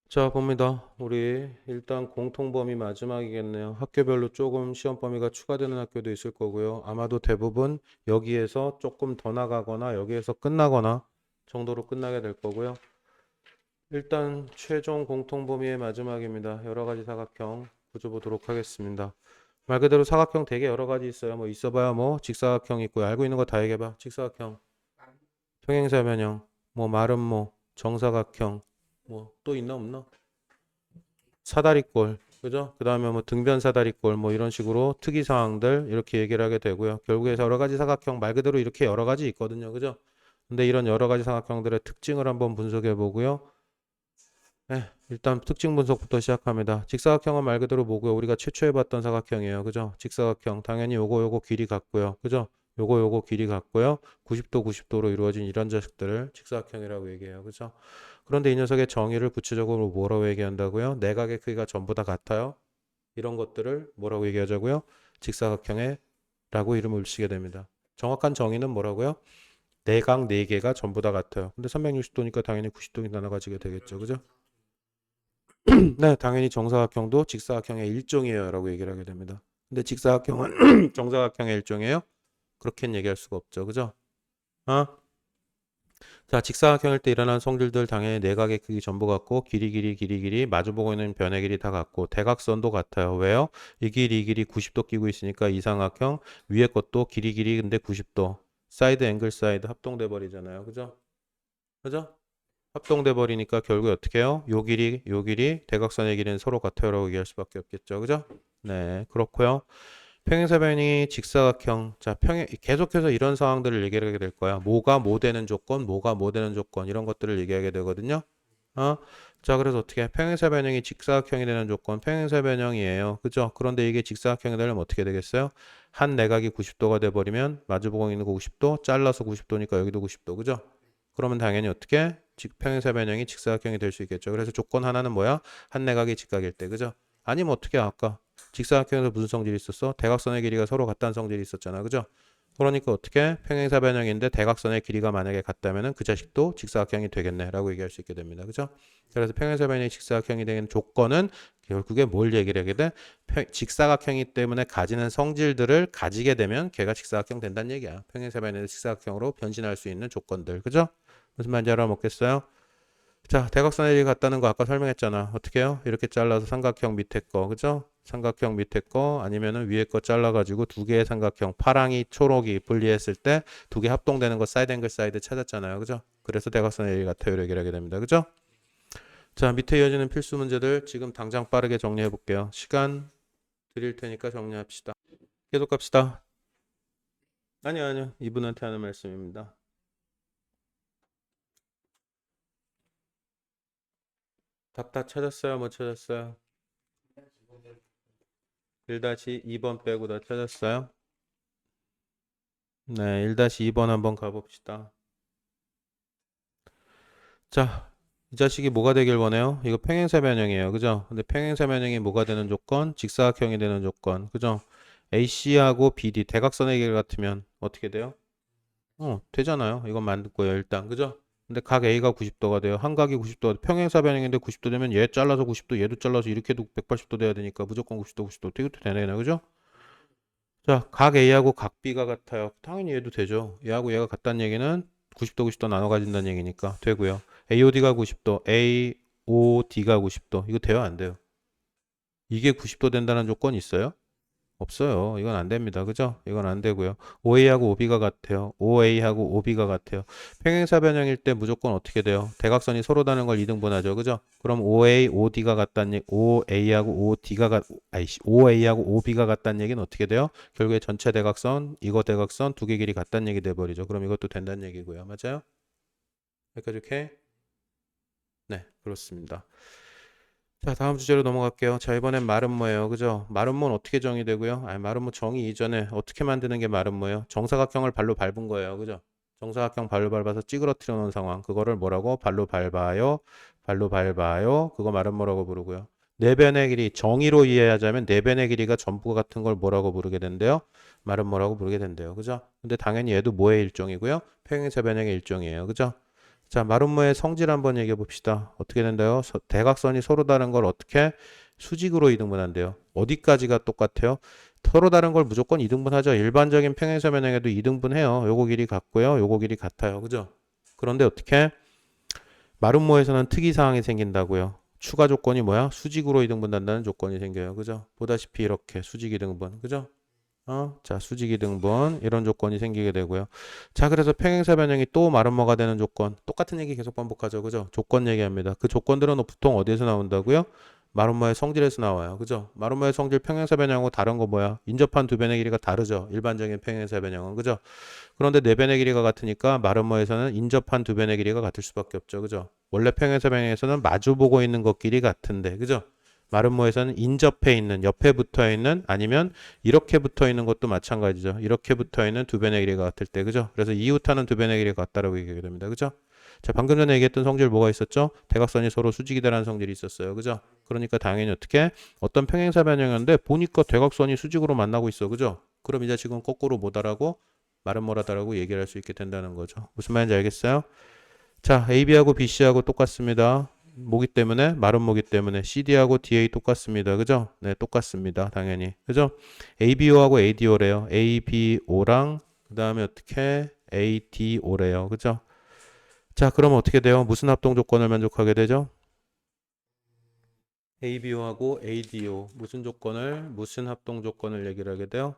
자, 봅니다. 우리 일단 공통범위 마지막이겠네요. 학교별로 조금 시험 범위가 추가되는 학교도 있을 거고요. 아마도 대부분 여기에서 조금 더 나가거나 여기에서 끝나거나 정도로 끝나게 될 거고요. 일단 최종 공통범위의 마지막입니다. 여러 가지 사각형 구조 보도록 하겠습니다. 말 그대로 사각형 되게 여러 가지 있어요. 뭐 있어봐야 뭐 직사각형 있고요. 알고 있는 거 다 얘기해봐. 직사각형, 평행사변형, 뭐 마름모, 정사각형, 뭐 또 있나 없나? 사다리꼴, 그죠? 그 다음에 뭐 등변 사다리꼴, 뭐 이런 식으로 특이 사항들 이렇게 얘기를 하게 되고요. 결국에 여러 가지 사각형 말 그대로 이렇게 여러 가지 있거든요, 그죠? 근데 이런 여러 가지 사각형들의 특징을 한번 분석해 보고요. 네, 일단 특징 분석부터 시작합니다. 직사각형은 말 그대로 뭐고요? 우리가 최초에 봤던 사각형이에요, 그죠? 직사각형 당연히 요거 길이 같고요, 그죠? 요거 길이 같고요. 90도 90도로 이루어진 이런 자식들을 직사각형이라고 얘기해요, 그죠? 그런데 이 녀석의 정의를 구체적으로 뭐라고 얘기한다고요? 내각의 크기가 전부 다 같아요. 이런 것들을 뭐라고 얘기하자고요? 직사각형의 라고 이름을 붙이게 됩니다. 정확한 정의는 뭐라고요? 내각 4개가 전부 다 같아요. 근데 360도니까 당연히 90도가 나눠가지게 되겠죠. 그죠? 네, 당연히 정사각형도 직사각형의 일종이에요. 라고 얘기를 하게 됩니다. 근데 직사각형은 정사각형의 일종이에요? 그렇게는 얘기할 수가 없죠. 그죠? 어? 자, 직사각형일 때 일어나는 성질들 당연히 내각의 크기 전부 같고 길이 마주보고 있는 변의 길이 다 같고 대각선도 같아요. 왜요? 이 길이 90도 끼고 있으니까 이삼각형 위에 것도 길이 근데 90도 사이드 앵글 사이드 합동돼 버리잖아요. 그죠? 그죠? 합동돼 버리니까 결국에 어떻게 해요? 요 길이 대각선의 길이는 서로 같아요라고 얘기할 수밖에 없겠죠. 그죠? 네, 그렇고요. 평행사변이 직사각형. 자, 계속해서 이런 상황들을 얘기하게 될 거야. 뭐가 뭐 되는 조건, 뭐가 뭐 되는 조건, 이런 것들을 얘기하게 되거든요. 어? 자, 그래서 어떻게 해? 평행사변형이 직사각형이 되는 조건, 평행사변형이에요. 그죠? 그런데 이게 직사각형이 되려면 어떻게 되겠어요? 한 내각이 90도가 돼버리면 마주보고 있는 거 90도, 잘라서 90도니까 여기도 90도. 그죠? 그러면 당연히 어떻게? 평행사변형이 직사각형이 될 수 있겠죠. 그래서 조건 하나는 뭐야? 한 내각이 직각일 때. 그죠? 아니면 어떻게 아까 직사각형에서 무슨 성질이 있었어? 대각선의 길이가 서로 같다는 성질이 있었잖아. 그죠? 그러니까 어떻게 평행사 변형인데 대각선의 길이가 만약에 같다면은 그 자식도 직사각형이 되겠네라고 얘기할 수 있게 됩니다. 그죠? 그래서 평행사 변형이 직사각형이 되는 조건은 결국에 뭘 얘기를 하게 돼? 직사각형이기 때문에 가지는 성질들을 가지게 되면 걔가 직사각형 된다는 얘기야. 평행사 변형에서 직사각형으로 변신할 수 있는 조건들. 그죠? 무슨 말인지 알아먹겠어요? 자, 대각선의 길이 같다는 거 아까 설명했잖아. 어떻게 해요? 이렇게 잘라서 삼각형 밑에 거, 그죠? 삼각형 밑에 거 아니면은 위에 거 잘라가지고 두 개의 삼각형, 파랑이, 초록이 분리했을 때 두 개 합동되는 거 사이드 앵글 사이드 찾았잖아요. 그죠? 그래서 대각선의 길이 같아요. 얘기를 하게 됩니다. 그죠? 자, 밑에 이어지는 필수 문제들 지금 당장 빠르게 정리해 볼게요. 시간 드릴 테니까 정리합시다. 계속 갑시다. 아니요. 이분한테 하는 말씀입니다. 답 다 찾았어요? 못 찾았어요? 1-2번 빼고 다 찾았어요? 네, 1-2번 한번 가봅시다. 자, 이 자식이 뭐가 되길 원해요? 이거 평행사 변형이에요. 그죠? 근데 평행사 변형이 뭐가 되는 조건? 직사각형이 되는 조건. 그죠? AC하고 BD, 대각선의 길 같으면 어떻게 돼요? 되잖아요. 이건 만들 거예요, 일단. 그죠? 근데 각 A가 90도가 돼요. 한 각이 90도가 평행사 변형인데 90도 되면 얘 잘라서 90도, 얘도 잘라서 이렇게 해도 180도 돼야 되니까 무조건 90도, 90도. 이것도 되네, 그죠? 자, 각 A하고 각 B가 같아요. 당연히 얘도 되죠. 얘하고 얘가 같다는 얘기는 90도, 90도 나눠 가진다는 얘기니까 되고요. AOD가 90도, AOD가 90도. 이거 돼요, 안 돼요? 이게 90도 된다는 조건이 있어요? 없어요. 이건 안 됩니다. 그죠? 이건 안 되고요. OA하고 OB가 같아요. OA하고 OB가 같아요. 평행사 변형일 때 무조건 어떻게 돼요? 대각선이 서로 다는 걸 이등분하죠. 그죠? 그럼 OA, OD가 같다는 얘기, OA하고 OD가 아이씨, OA하고 OB가 같다는 얘기는 어떻게 돼요? 결국에 전체 대각선, 이거 대각선 두 개 길이 같다는 얘기 돼 버리죠. 그럼 이것도 된다는 얘기고요. 맞아요? 여기까지 오케이? 네, 그렇습니다. 자, 다음 주제로 넘어갈게요. 자, 이번엔 마름모예요. 그죠? 마름모는 어떻게 정의되고요? 아니, 마름모 정의 이전에 어떻게 만드는 게 마름모예요? 정사각형을 발로 밟은 거예요. 그죠? 정사각형 발로 밟아서 찌그러뜨려 놓은 상황. 그거를 뭐라고? 발로 밟아요. 발로 밟아요. 그거 마름모라고 부르고요. 내변의 길이 정의로 이해하자면 내변의 길이가 전부 같은 걸 뭐라고 부르게 된대요? 마름모라고 부르게 된대요. 그죠? 근데 당연히 얘도 뭐의 일종이고요? 평행사변형의 일종이에요. 그죠? 자, 마름모의 성질 한번 얘기해 봅시다. 어떻게 된다요? 대각선이 서로 다른 걸 어떻게 수직으로 이등분한대요. 어디까지가 똑같아요? 서로 다른 걸 무조건 이등분하죠. 일반적인 평행사변형에도 이등분해요. 요거 길이 같고요. 요거 길이 같아요. 그죠? 그런데 어떻게 마름모에서는 특이사항이 생긴다고요. 추가 조건이 뭐야? 수직으로 이등분한다는 조건이 생겨요. 그죠? 보다시피 이렇게 수직 이등분. 그죠? 자, 수직 이등분 이런 조건이 생기게 되고요. 자, 그래서 평행사 변형이 또 마름모가 되는 조건. 똑같은 얘기 계속 반복하죠. 그죠? 조건 얘기합니다. 그 조건들은 보통 어디에서 나온다고요? 마름모의 성질에서 나와요. 그죠? 마름모의 성질 평행사 변형하고 다른 거 뭐야? 인접한 두 변의 길이가 다르죠. 일반적인 평행사 변형은. 그죠? 그런데 네 변의 길이가 같으니까 마름모에서는 인접한 두 변의 길이가 같을 수밖에 없죠. 그죠? 원래 평행사 변형에서는 마주보고 있는 것끼리 같은데. 그죠? 마름모에서는 인접해 있는, 옆에 붙어 있는, 아니면 이렇게 붙어 있는 것도 마찬가지죠. 이렇게 붙어 있는 두 변의 길이가 같을 때, 그죠? 그래서 이웃하는 두 변의 길이가 같다라고 얘기하게 됩니다. 그죠? 자, 방금 전에 얘기했던 성질 뭐가 있었죠? 대각선이 서로 수직이다라는 성질이 있었어요. 그죠? 그러니까 당연히 어떻게 어떤 평행사 변형이었는데 보니까 대각선이 수직으로 만나고 있어. 그죠? 그럼 이제 지금 거꾸로 뭐다라고 마름모라다라고 얘기를 할 수 있게 된다는 거죠. 무슨 말인지 알겠어요? 자, AB하고 BC하고 똑같습니다. 모기 때문에, 마른 모기 때문에 CD하고 DA 똑같습니다. 그죠? 네, 똑같습니다. 당연히. 그죠? ABO하고 ADO래요. ABO랑 그 다음에 어떻게 ADO래요. 그죠? 자, 그러면 어떻게 돼요? 무슨 합동 조건을 만족하게 되죠? ABO하고 ADO 무슨 합동 조건을 얘기를 하게 돼요?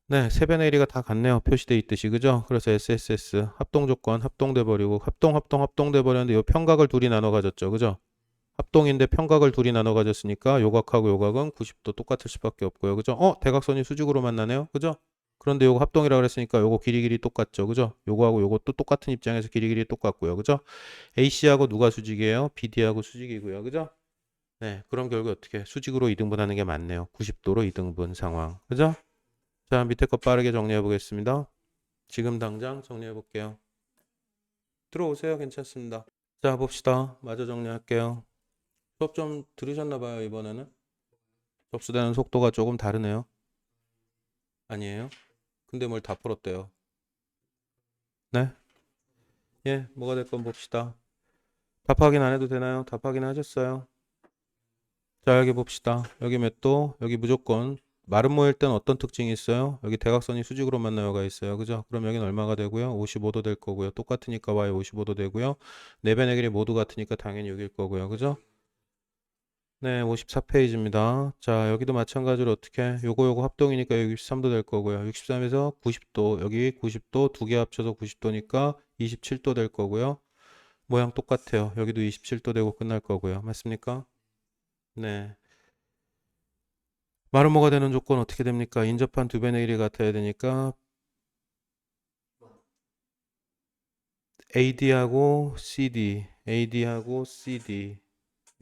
네, 세변의 길이가 다 같네요. 표시되어 있듯이. 그죠? 그래서 SSS 합동 조건 합동돼 버리고 합동돼 버렸는데 요 평각을 둘이 나눠 가졌죠. 그죠? 합동인데 평각을 둘이 나눠 가졌으니까 요각하고 요각은 90도 똑같을 수밖에 없고요. 그죠? 대각선이 수직으로 만나네요. 그죠? 그런데 요거 합동이라 그랬으니까 요거 길이 똑같죠. 그죠? 요거하고 요것도 똑같은 입장에서 길이 똑같고요. 그죠? AC하고 누가 수직이에요? BD하고 수직이고요. 그죠? 네, 그럼 결국 어떻게 수직으로 이등분하는 게 맞네요. 90도로 이등분 상황. 그죠? 자, 밑에 거 빠르게 정리해 보겠습니다. 지금 당장 정리해 볼게요. 들어오세요. 괜찮습니다. 자, 봅시다. 마저 정리할게요. 수업 좀 들으셨나 봐요, 이번에는. 접수되는 속도가 조금 다르네요. 아니에요? 근데 뭘 다 풀었대요. 네? 예, 뭐가 될 건 봅시다. 답 확인 안 해도 되나요? 답 확인 하셨어요? 자, 여기 봅시다. 여기 몇 도? 여기 무조건 마름모일 땐 어떤 특징이 있어요? 여기 대각선이 수직으로 만나요가 있어요. 그죠? 그럼 여기는 얼마가 되고요? 55도 될 거고요. 똑같으니까 y 55도 되고요. 네 변의 길이 모두 같으니까 당연히 6일 거고요. 그죠? 네, 54페이지입니다. 자, 여기도 마찬가지로 어떻게 요거 합동이니까 여기 63도 될 거고요. 63에서 90도, 여기 90도 두 개 합쳐서 90도니까 27도 될 거고요. 모양 똑같아요. 여기도 27도 되고 끝날 거고요. 맞습니까? 네. 마름모가 되는 조건 어떻게 됩니까? 인접한 두 변의 길이 같아야 되니까 AD하고 CD, AD하고 CD,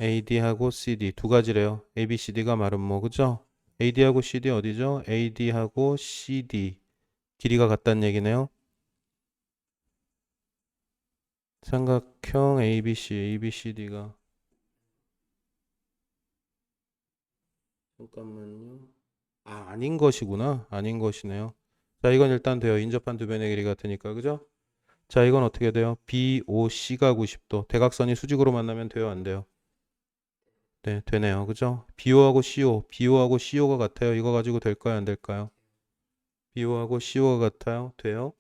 AD하고 CD 두 가지래요. ABCD가 마름모, 그죠? AD하고 CD 어디죠? AD하고 CD 길이가 같다는 얘기네요. 삼각형 ABC, ABCD가 잠깐만요. 아닌 것이구나. 아닌 것이네요. 자, 이건 일단 돼요. 인접한 두 변의 길이 같으니까, 그죠? 자, 이건 어떻게 돼요? BOC가 90도. 대각선이 수직으로 만나면 돼요, 안 돼요? 네, 되네요. 그죠? BO하고 CO, BO하고 CO가 같아요. 이거 가지고 될까요, 안 될까요? BO하고 CO가 같아요. 돼요?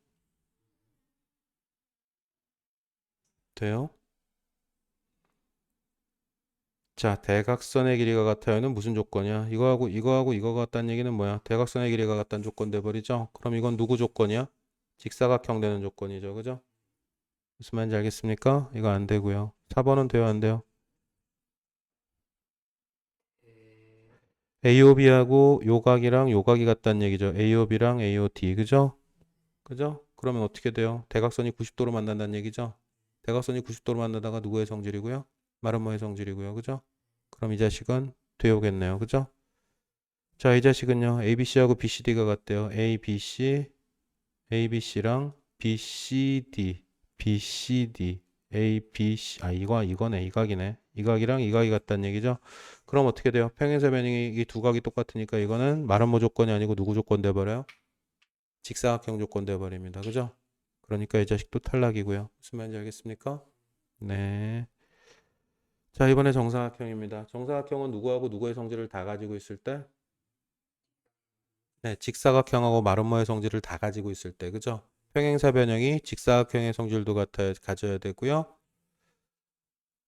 돼요? 자, 대각선의 길이가 같아요는 무슨 조건이야? 이거하고 이거가 같다는 얘기는 뭐야? 대각선의 길이가 같다는 조건 돼버리죠? 그럼 이건 누구 조건이야? 직사각형 되는 조건이죠. 그죠? 무슨 말인지 알겠습니까? 이거 안 되고요. 4번은 돼요, 안 돼요? AOB하고 요각이랑 요각이 같다는 얘기죠. AOB랑 AOD. 그죠? 그죠? 그러면 어떻게 돼요? 대각선이 90도로 만난다는 얘기죠? 대각선이 90도로 만나다가 누구의 성질이고요? 마름모의 성질이고요. 그죠? 그럼 이 자식은 되오겠네요. 그죠? 자, 이 자식은요. ABC하고 BCD가 같대요. ABC, ABC랑 BCD, BCD, ABC. 이거네. 이 각이네. 이 각이랑 이 각이 같다는 얘기죠. 그럼 어떻게 돼요? 평행사 변형이 이 두 각이 똑같으니까 이거는 마름모 조건이 아니고 누구 조건 돼버려요? 직사각형 조건 돼버립니다. 그죠? 그러니까 이 자식도 탈락이고요. 무슨 말인지 알겠습니까? 네. 자, 이번에 정사각형입니다. 정사각형은 누구하고 누구의 성질을 다 가지고 있을 때? 네, 직사각형하고 마름모의 성질을 다 가지고 있을 때, 그죠? 평행사 변형이 직사각형의 성질도 가져야 되고요.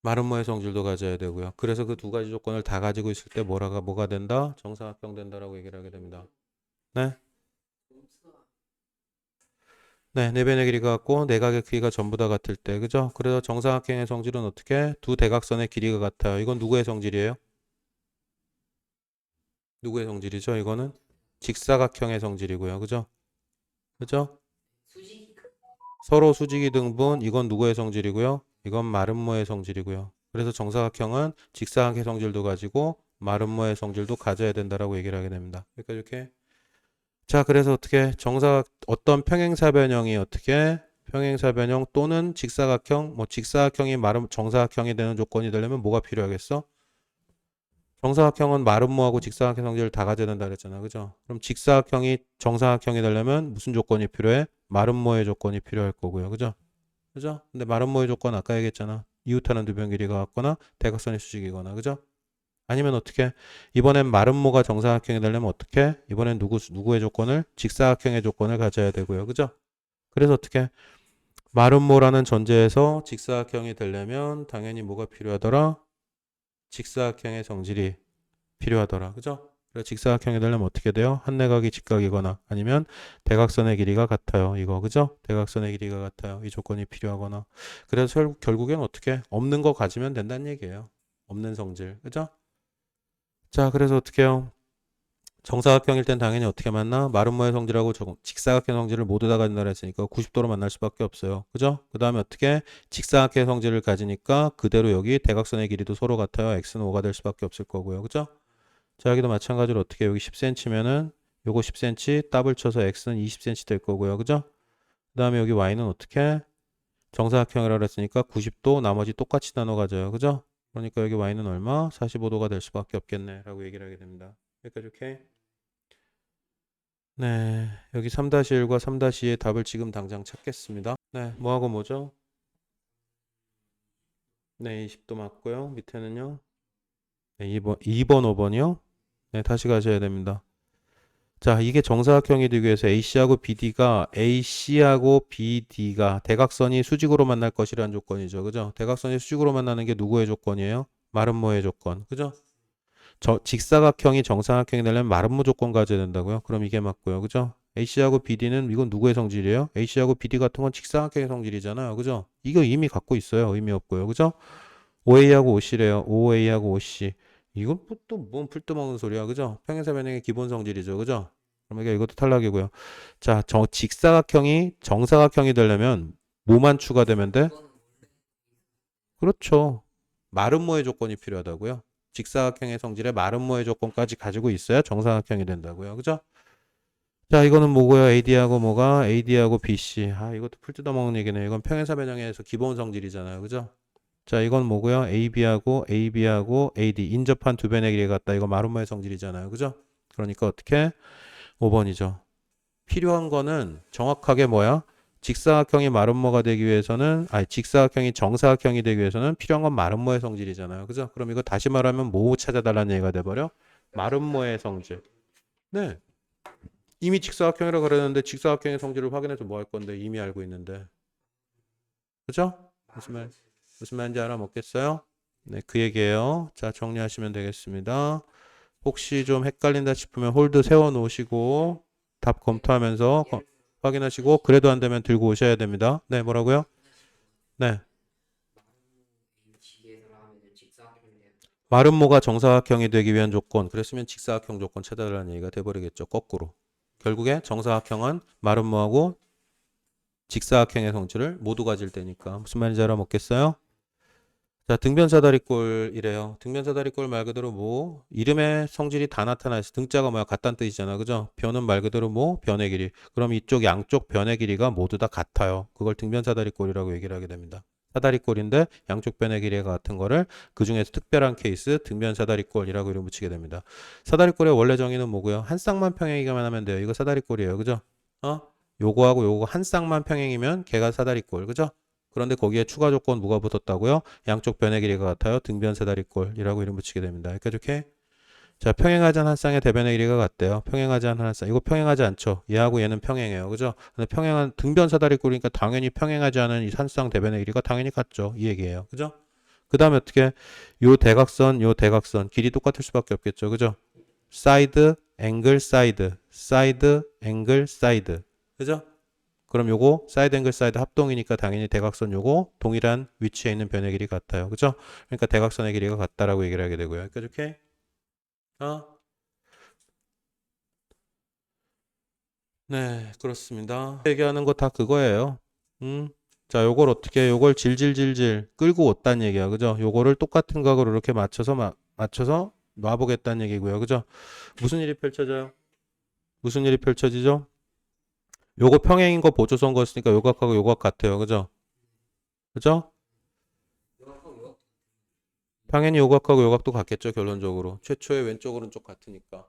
마름모의 성질도 가져야 되고요. 그래서 그 두 가지 조건을 다 가지고 있을 때 뭐가 된다? 정사각형 된다라고 얘기를 하게 됩니다. 네. 네, 네 변의 길이가 같고 내각의 크기가 전부 다 같을 때, 그죠? 그래서 정사각형의 성질은 어떻게? 두 대각선의 길이가 같아요. 이건 누구의 성질이에요? 누구의 성질이죠? 이거는 직사각형의 성질이고요. 그죠? 그죠? 서로 수직이 등분, 이건 누구의 성질이고요? 이건 마름모의 성질이고요. 그래서 정사각형은 직사각의 성질도 가지고 마름모의 성질도 가져야 된다라고 얘기를 하게 됩니다. 그러니까 이렇게. 자, 그래서 어떻게 어떤 평행사 변형이 어떻게 평행사 변형 또는 직사각형, 뭐 직사각형이 정사각형이 되는 조건이 되려면 뭐가 필요하겠어? 정사각형은 마름모하고 직사각형 성질을 다 가져야 된다 그랬잖아. 그죠? 그럼 직사각형이 정사각형이 되려면 무슨 조건이 필요해? 마름모의 조건이 필요할 거고요. 그죠? 그죠? 근데 마름모의 조건 아까 얘기했잖아. 이웃하는 두 변 길이가 같거나 대각선의 수직이거나. 그죠? 아니면 어떻게? 이번엔 마름모가 정사각형이 되려면 어떻게? 이번엔 누구의 조건을? 직사각형의 조건을 가져야 되고요. 그죠? 그래서 어떻게? 마름모라는 전제에서 직사각형이 되려면 당연히 뭐가 필요하더라? 직사각형의 성질이 필요하더라. 그죠? 그래서 직사각형이 되려면 어떻게 돼요? 한 내각이 직각이거나 아니면 대각선의 길이가 같아요. 이거 그죠? 대각선의 길이가 같아요. 이 조건이 필요하거나. 그래서 결국엔 어떻게? 없는 거 가지면 된다는 얘기예요. 없는 성질. 그죠? 자, 그래서 어떻게 해요? 정사각형일 땐 당연히 어떻게 만나? 마름모의 성질하고 직사각형 성질을 모두 다 가진다 했으니까 90도로 만날 수밖에 없어요. 그죠? 그 다음에 어떻게? 직사각형 성질을 가지니까 그대로 여기 대각선의 길이도 서로 같아요. x는 5가 될 수밖에 없을 거고요. 그죠? 자, 여기도 마찬가지로 어떻게 여기 10cm면은 요거 10cm 더블 쳐서 x는 20cm 될 거고요. 그죠? 그 다음에 여기 y는 어떻게? 정사각형이라 그랬으니까 90도 나머지 똑같이 나눠 가져요. 그죠? 그러니까 여기 y는 얼마? 45도가 될 수밖에 없겠네. 라고 얘기를 하게 됩니다. 여기까지 오케이? 네, 여기 3-1과 3-2의 답을 지금 당장 찾겠습니다. 네, 뭐하고 뭐죠? 네, 20도 맞고요. 밑에는요. 네, 2번, 5번이요. 네, 다시 가셔야 됩니다. 자, 이게 정사각형이 되기 위해서 AC하고 BD가 대각선이 수직으로 만날 것이라는 조건이죠. 그죠? 대각선이 수직으로 만나는 게 누구의 조건이에요? 마름모의 조건. 그죠? 직사각형이 정사각형이 되려면 마름모 조건 가져야 된다고요? 그럼 이게 맞고요. 그죠? AC하고 BD는 이건 누구의 성질이에요? AC하고 BD 같은 건 직사각형의 성질이잖아요. 그죠? 이거 이미 갖고 있어요. 의미 없고요. 그죠? OA하고 OC래요. OA하고 OC. 이건 또뭔 풀도 먹는 소리야. 그죠? 평행사 변형의 기본 성질이죠. 그죠? 그러니까 이것도 탈락이고요. 자, 직사각형이 정사각형이 되려면 뭐만 추가되면 돼? 그렇죠. 마름모의 조건이 필요하다고요. 직사각형의 성질에 마름모의 조건까지 가지고 있어야 정사각형이 된다고요. 그죠? 자, 이거는 뭐고요? AD하고 뭐가? AD하고 BC. 아, 이것도 풀 뜯어먹는 얘기네. 이건 평행사 변형에서 기본 성질이잖아요. 그죠? 자, 이건 뭐고요? AB하고 AD. 인접한 두 변의 길이 같다. 이거 마름모의 성질이잖아요. 그죠? 그러니까 어떻게? 5번이죠. 필요한 거는 정확하게 뭐야? 직사각형이 마름모가 되기 위해서는, 직사각형이 정사각형이 되기 위해서는 필요한 건 마름모의 성질이잖아요. 그죠? 그럼 이거 다시 말하면 뭐 찾아달라는 얘기가 돼버려? 마름모의 성질. 네. 이미 직사각형이라고 그랬는데 직사각형의 성질을 확인해서 뭐 할 건데 이미 알고 있는데. 그죠? 무슨 말인지 알아먹겠어요? 네, 그 얘기예요. 자, 정리하시면 되겠습니다. 혹시 좀 헷갈린다 싶으면 홀드 세워 놓으시고 답 검토하면서 확인하시고 그래도 안 되면 들고 오셔야 됩니다. 네, 뭐라고요? 네. 마름모가 정사각형이 되기 위한 조건. 그랬으면 직사각형 조건 찾아달라는 얘기가 돼버리겠죠. 거꾸로. 결국에 정사각형은 마름모하고 직사각형의 성질을 모두 가질 때니까. 무슨 말인지 알아먹겠어요? 자, 등변사다리꼴이래요. 등변사다리꼴 말 그대로 뭐 이름의 성질이 다 나타나 있어. 등자가 뭐야? 같다는 뜻이잖아. 그죠? 변은 말 그대로 뭐 변의 길이. 그럼 이쪽 양쪽 변의 길이가 모두 다 같아요. 그걸 등변사다리꼴이라고 얘기를 하게 됩니다. 사다리꼴인데 양쪽 변의 길이가 같은 거를 그중에서 특별한 케이스 등변사다리꼴이라고 이름 붙이게 됩니다. 사다리꼴의 원래 정의는 뭐고요? 한 쌍만 평행이기만 하면 돼요. 이거 사다리꼴이에요. 그죠? 어? 요거하고 요거 한 쌍만 평행이면 걔가 사다리꼴. 그죠? 그런데 거기에 추가 조건 뭐가 붙었다고요? 양쪽 변의 길이가 같아요. 등변 사다리꼴이라고 이름 붙이게 됩니다. 여기까지 오케이? 자, 평행하지 않은 한 쌍의 대변의 길이가 같대요. 평행하지 않은 한 쌍. 이거 평행하지 않죠? 얘하고 얘는 평행해요. 그죠? 근데 평행한 등변 사다리꼴이니까 당연히 평행하지 않은 이 한 쌍 대변의 길이가 당연히 같죠. 이 얘기예요. 그죠? 그 다음에 어떻게? 요 대각선 길이 똑같을 수밖에 없겠죠. 그죠? 사이드, 앵글, 사이드, 사이드, 앵글, 사이드. 그죠? 그럼 요거 사이드 앵글 사이드 합동이니까 당연히 대각선 요거 동일한 위치에 있는 변의 길이 같아요. 그죠? 그러니까 대각선의 길이가 같다라고 얘기를 하게 되고요. 여기까지 오케이? 네, 그렇습니다. 얘기하는 거 다 그거예요. 자, 요걸 어떻게, 요걸 질질질질 끌고 왔단 얘기야. 그죠? 요거를 똑같은 각으로 이렇게 맞춰서 놔보겠다는 얘기고요. 그죠? 무슨 일이 펼쳐져요? 무슨 일이 펼쳐지죠? 요거 평행인 거 보조선 거였으니까 요각하고 요각 같아요. 그죠? 그죠? 당연히 요각하고 요각도 같겠죠. 결론적으로. 최초의 왼쪽 오른쪽 같으니까.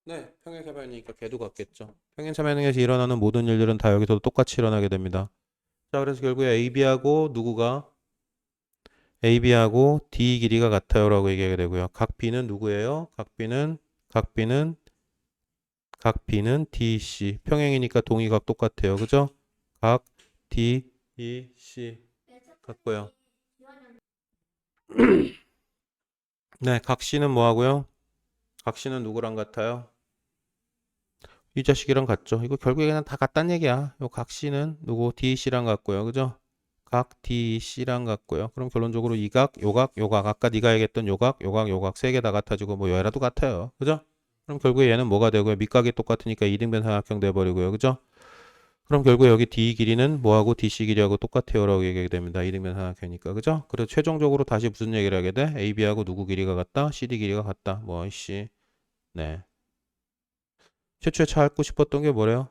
네, 평행사변이니까 걔도 같겠죠. 평행사변에서 일어나는 모든 일들은 다 여기서도 똑같이 일어나게 됩니다. 자, 그래서 결국에 AB하고 누구가 AB하고 D 길이가 같아요라고 얘기하게 되고요. 각 B는 누구예요? 각 B는 DC. 평행이니까 동의각 똑같아요. 그죠? 각 D, E, C 같고요. 네, 각 C는 뭐 하고요? 각 C는 누구랑 같아요? 이 자식이랑 같죠. 이거 결국에 그냥 다 같다는 얘기야. 요 각 C는 누구? DC랑 같고요. 그죠? 각 DC랑 같고요. 그럼 결론적으로 이 각, 요 각, 요 각. 아까 네가 얘기했던 요 각, 요 각, 요 각 세 개 다 같아지고 뭐 얘라도 같아요. 그죠? 그럼 결국에 얘는 뭐가 되고요? 밑각이 똑같으니까 이등변 삼각형 돼버리고요. 그죠? 그럼 결국에 여기 D 길이는 뭐하고 DC 길이하고 똑같아요라고 얘기하게 됩니다. 이등변 삼각형이니까. 그죠? 그래서 최종적으로 다시 무슨 얘기를 하게 돼? AB하고 누구 길이가 같다? CD 길이가 같다. 뭐 이씨. 네. 최초에 찾고 싶었던 게 뭐래요?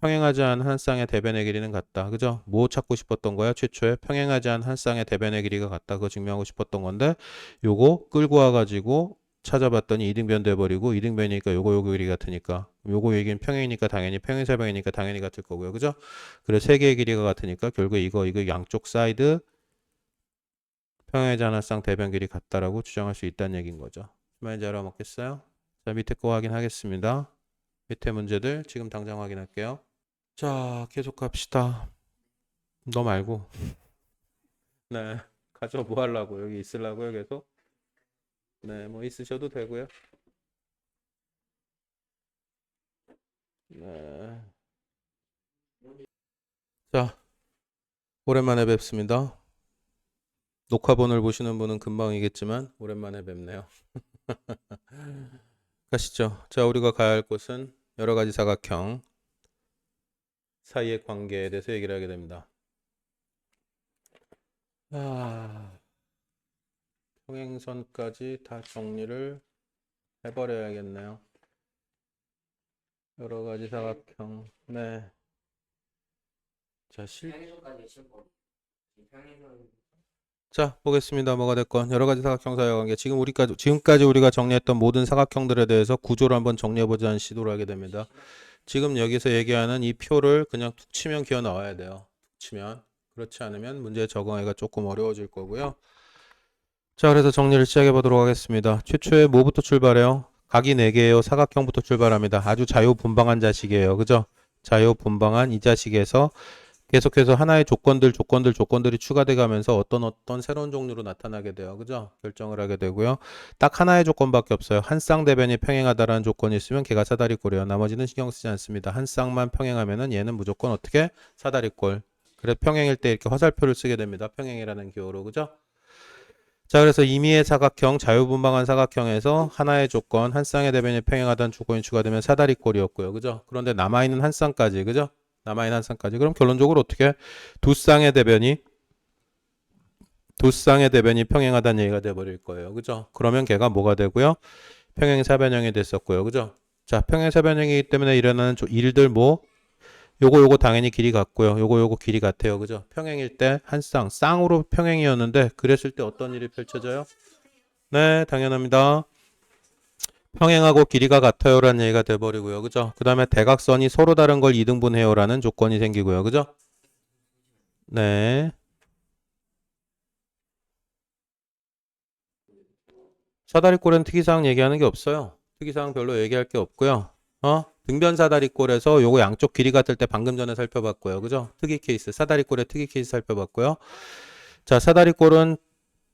평행하지 않은 한 쌍의 대변의 길이는 같다. 그죠? 뭐 찾고 싶었던 거야? 최초에 평행하지 않은 한 쌍의 대변의 길이가 같다. 그거 증명하고 싶었던 건데 요거 끌고 와가지고 찾아봤더니 이등변 돼버리고 이등변이니까 요거 길이 같으니까 요거 얘기는 평행이니까 당연히 평행사변이니까 당연히 같을 거고요. 그죠? 그래서 세 개의 길이가 같으니까 결국에 이거 양쪽 사이드 평행하지 않은 한 쌍 대변 길이 같다라고 주장할 수 있다는 얘기인 거죠. 무슨 잘 알아먹겠어요? 자, 밑에 거 확인하겠습니다. 밑에 문제들 지금 당장 확인할게요. 자, 계속 갑시다. 너 말고. 네. 가져 뭐 하려고? 여기 있으려고요, 계속? 네, 뭐 있으셔도 되고요. 네. 자, 오랜만에 뵙습니다. 녹화본을 보시는 분은 금방이겠지만 오랜만에 뵙네요. 가시죠. 자, 우리가 가야 할 곳은 여러 가지 사각형 사이의 관계에 대해서 얘기를 하게 됩니다. 아, 평행선까지 다 정리를 해버려야겠네요. 여러 가지 사각형. 네. 자, 자, 보겠습니다. 뭐가 됐건 여러 가지 사각형 사이의 관계. 지금까지 우리가 정리했던 모든 사각형들에 대해서 구조를 한번 정리해보자는 시도를 하게 됩니다. 지금 여기서 얘기하는 이 표를 그냥 툭 치면 기어 나와야 돼요. 툭 치면. 그렇지 않으면 문제 적응하기가 조금 어려워질 거고요. 자, 그래서 정리를 시작해 보도록 하겠습니다. 최초에 뭐부터 출발해요? 각이 4개예요. 사각형부터 출발합니다. 아주 자유분방한 자식이에요. 그죠? 자유분방한 이 자식에서 계속해서 하나의 조건들이 추가돼 가면서 어떤 새로운 종류로 나타나게 돼요. 그죠? 결정을 하게 되고요. 딱 하나의 조건밖에 없어요. 한 쌍대변이 평행하다라는 조건이 있으면 걔가 사다리꼴이에요. 나머지는 신경 쓰지 않습니다. 한 쌍만 평행하면은 얘는 무조건 어떻게? 사다리꼴. 그래서 평행일 때 이렇게 화살표를 쓰게 됩니다. 평행이라는 기호로. 그죠? 자, 그래서 임의의 사각형, 자유분방한 사각형에서 하나의 조건, 한 쌍의 대변이 평행하다는 조건이 추가되면 사다리꼴이었고요. 그죠? 그런데 남아있는 한 쌍까지, 그죠? 남아있는 한 쌍까지. 그럼 결론적으로 어떻게? 두 쌍의 대변이, 두 쌍의 대변이 평행하다는 얘기가 돼버릴 거예요. 그죠? 그러면 걔가 뭐가 되고요? 평행사변형이 됐었고요. 그죠? 자, 평행사변형이기 때문에 일어나는 일들 뭐? 요거 당연히 길이 같고요. 요거 길이 같아요. 그죠? 평행일 때 한 쌍으로 평행이었는데 그랬을 때 어떤 일이 펼쳐져요? 네, 당연합니다. 평행하고 길이가 같아요라는 얘기가 돼버리고요. 그죠? 그 다음에 대각선이 서로 다른 걸 이등분해요라는 조건이 생기고요. 그죠? 네. 사다리꼴은 특이사항 얘기하는 게 없어요. 특이사항 별로 얘기할 게 없고요. 등변 사다리꼴에서 요거 양쪽 길이 같을 때 방금 전에 살펴봤고요. 그죠? 특이 케이스. 사다리꼴의 특이 케이스 살펴봤고요. 자, 사다리꼴은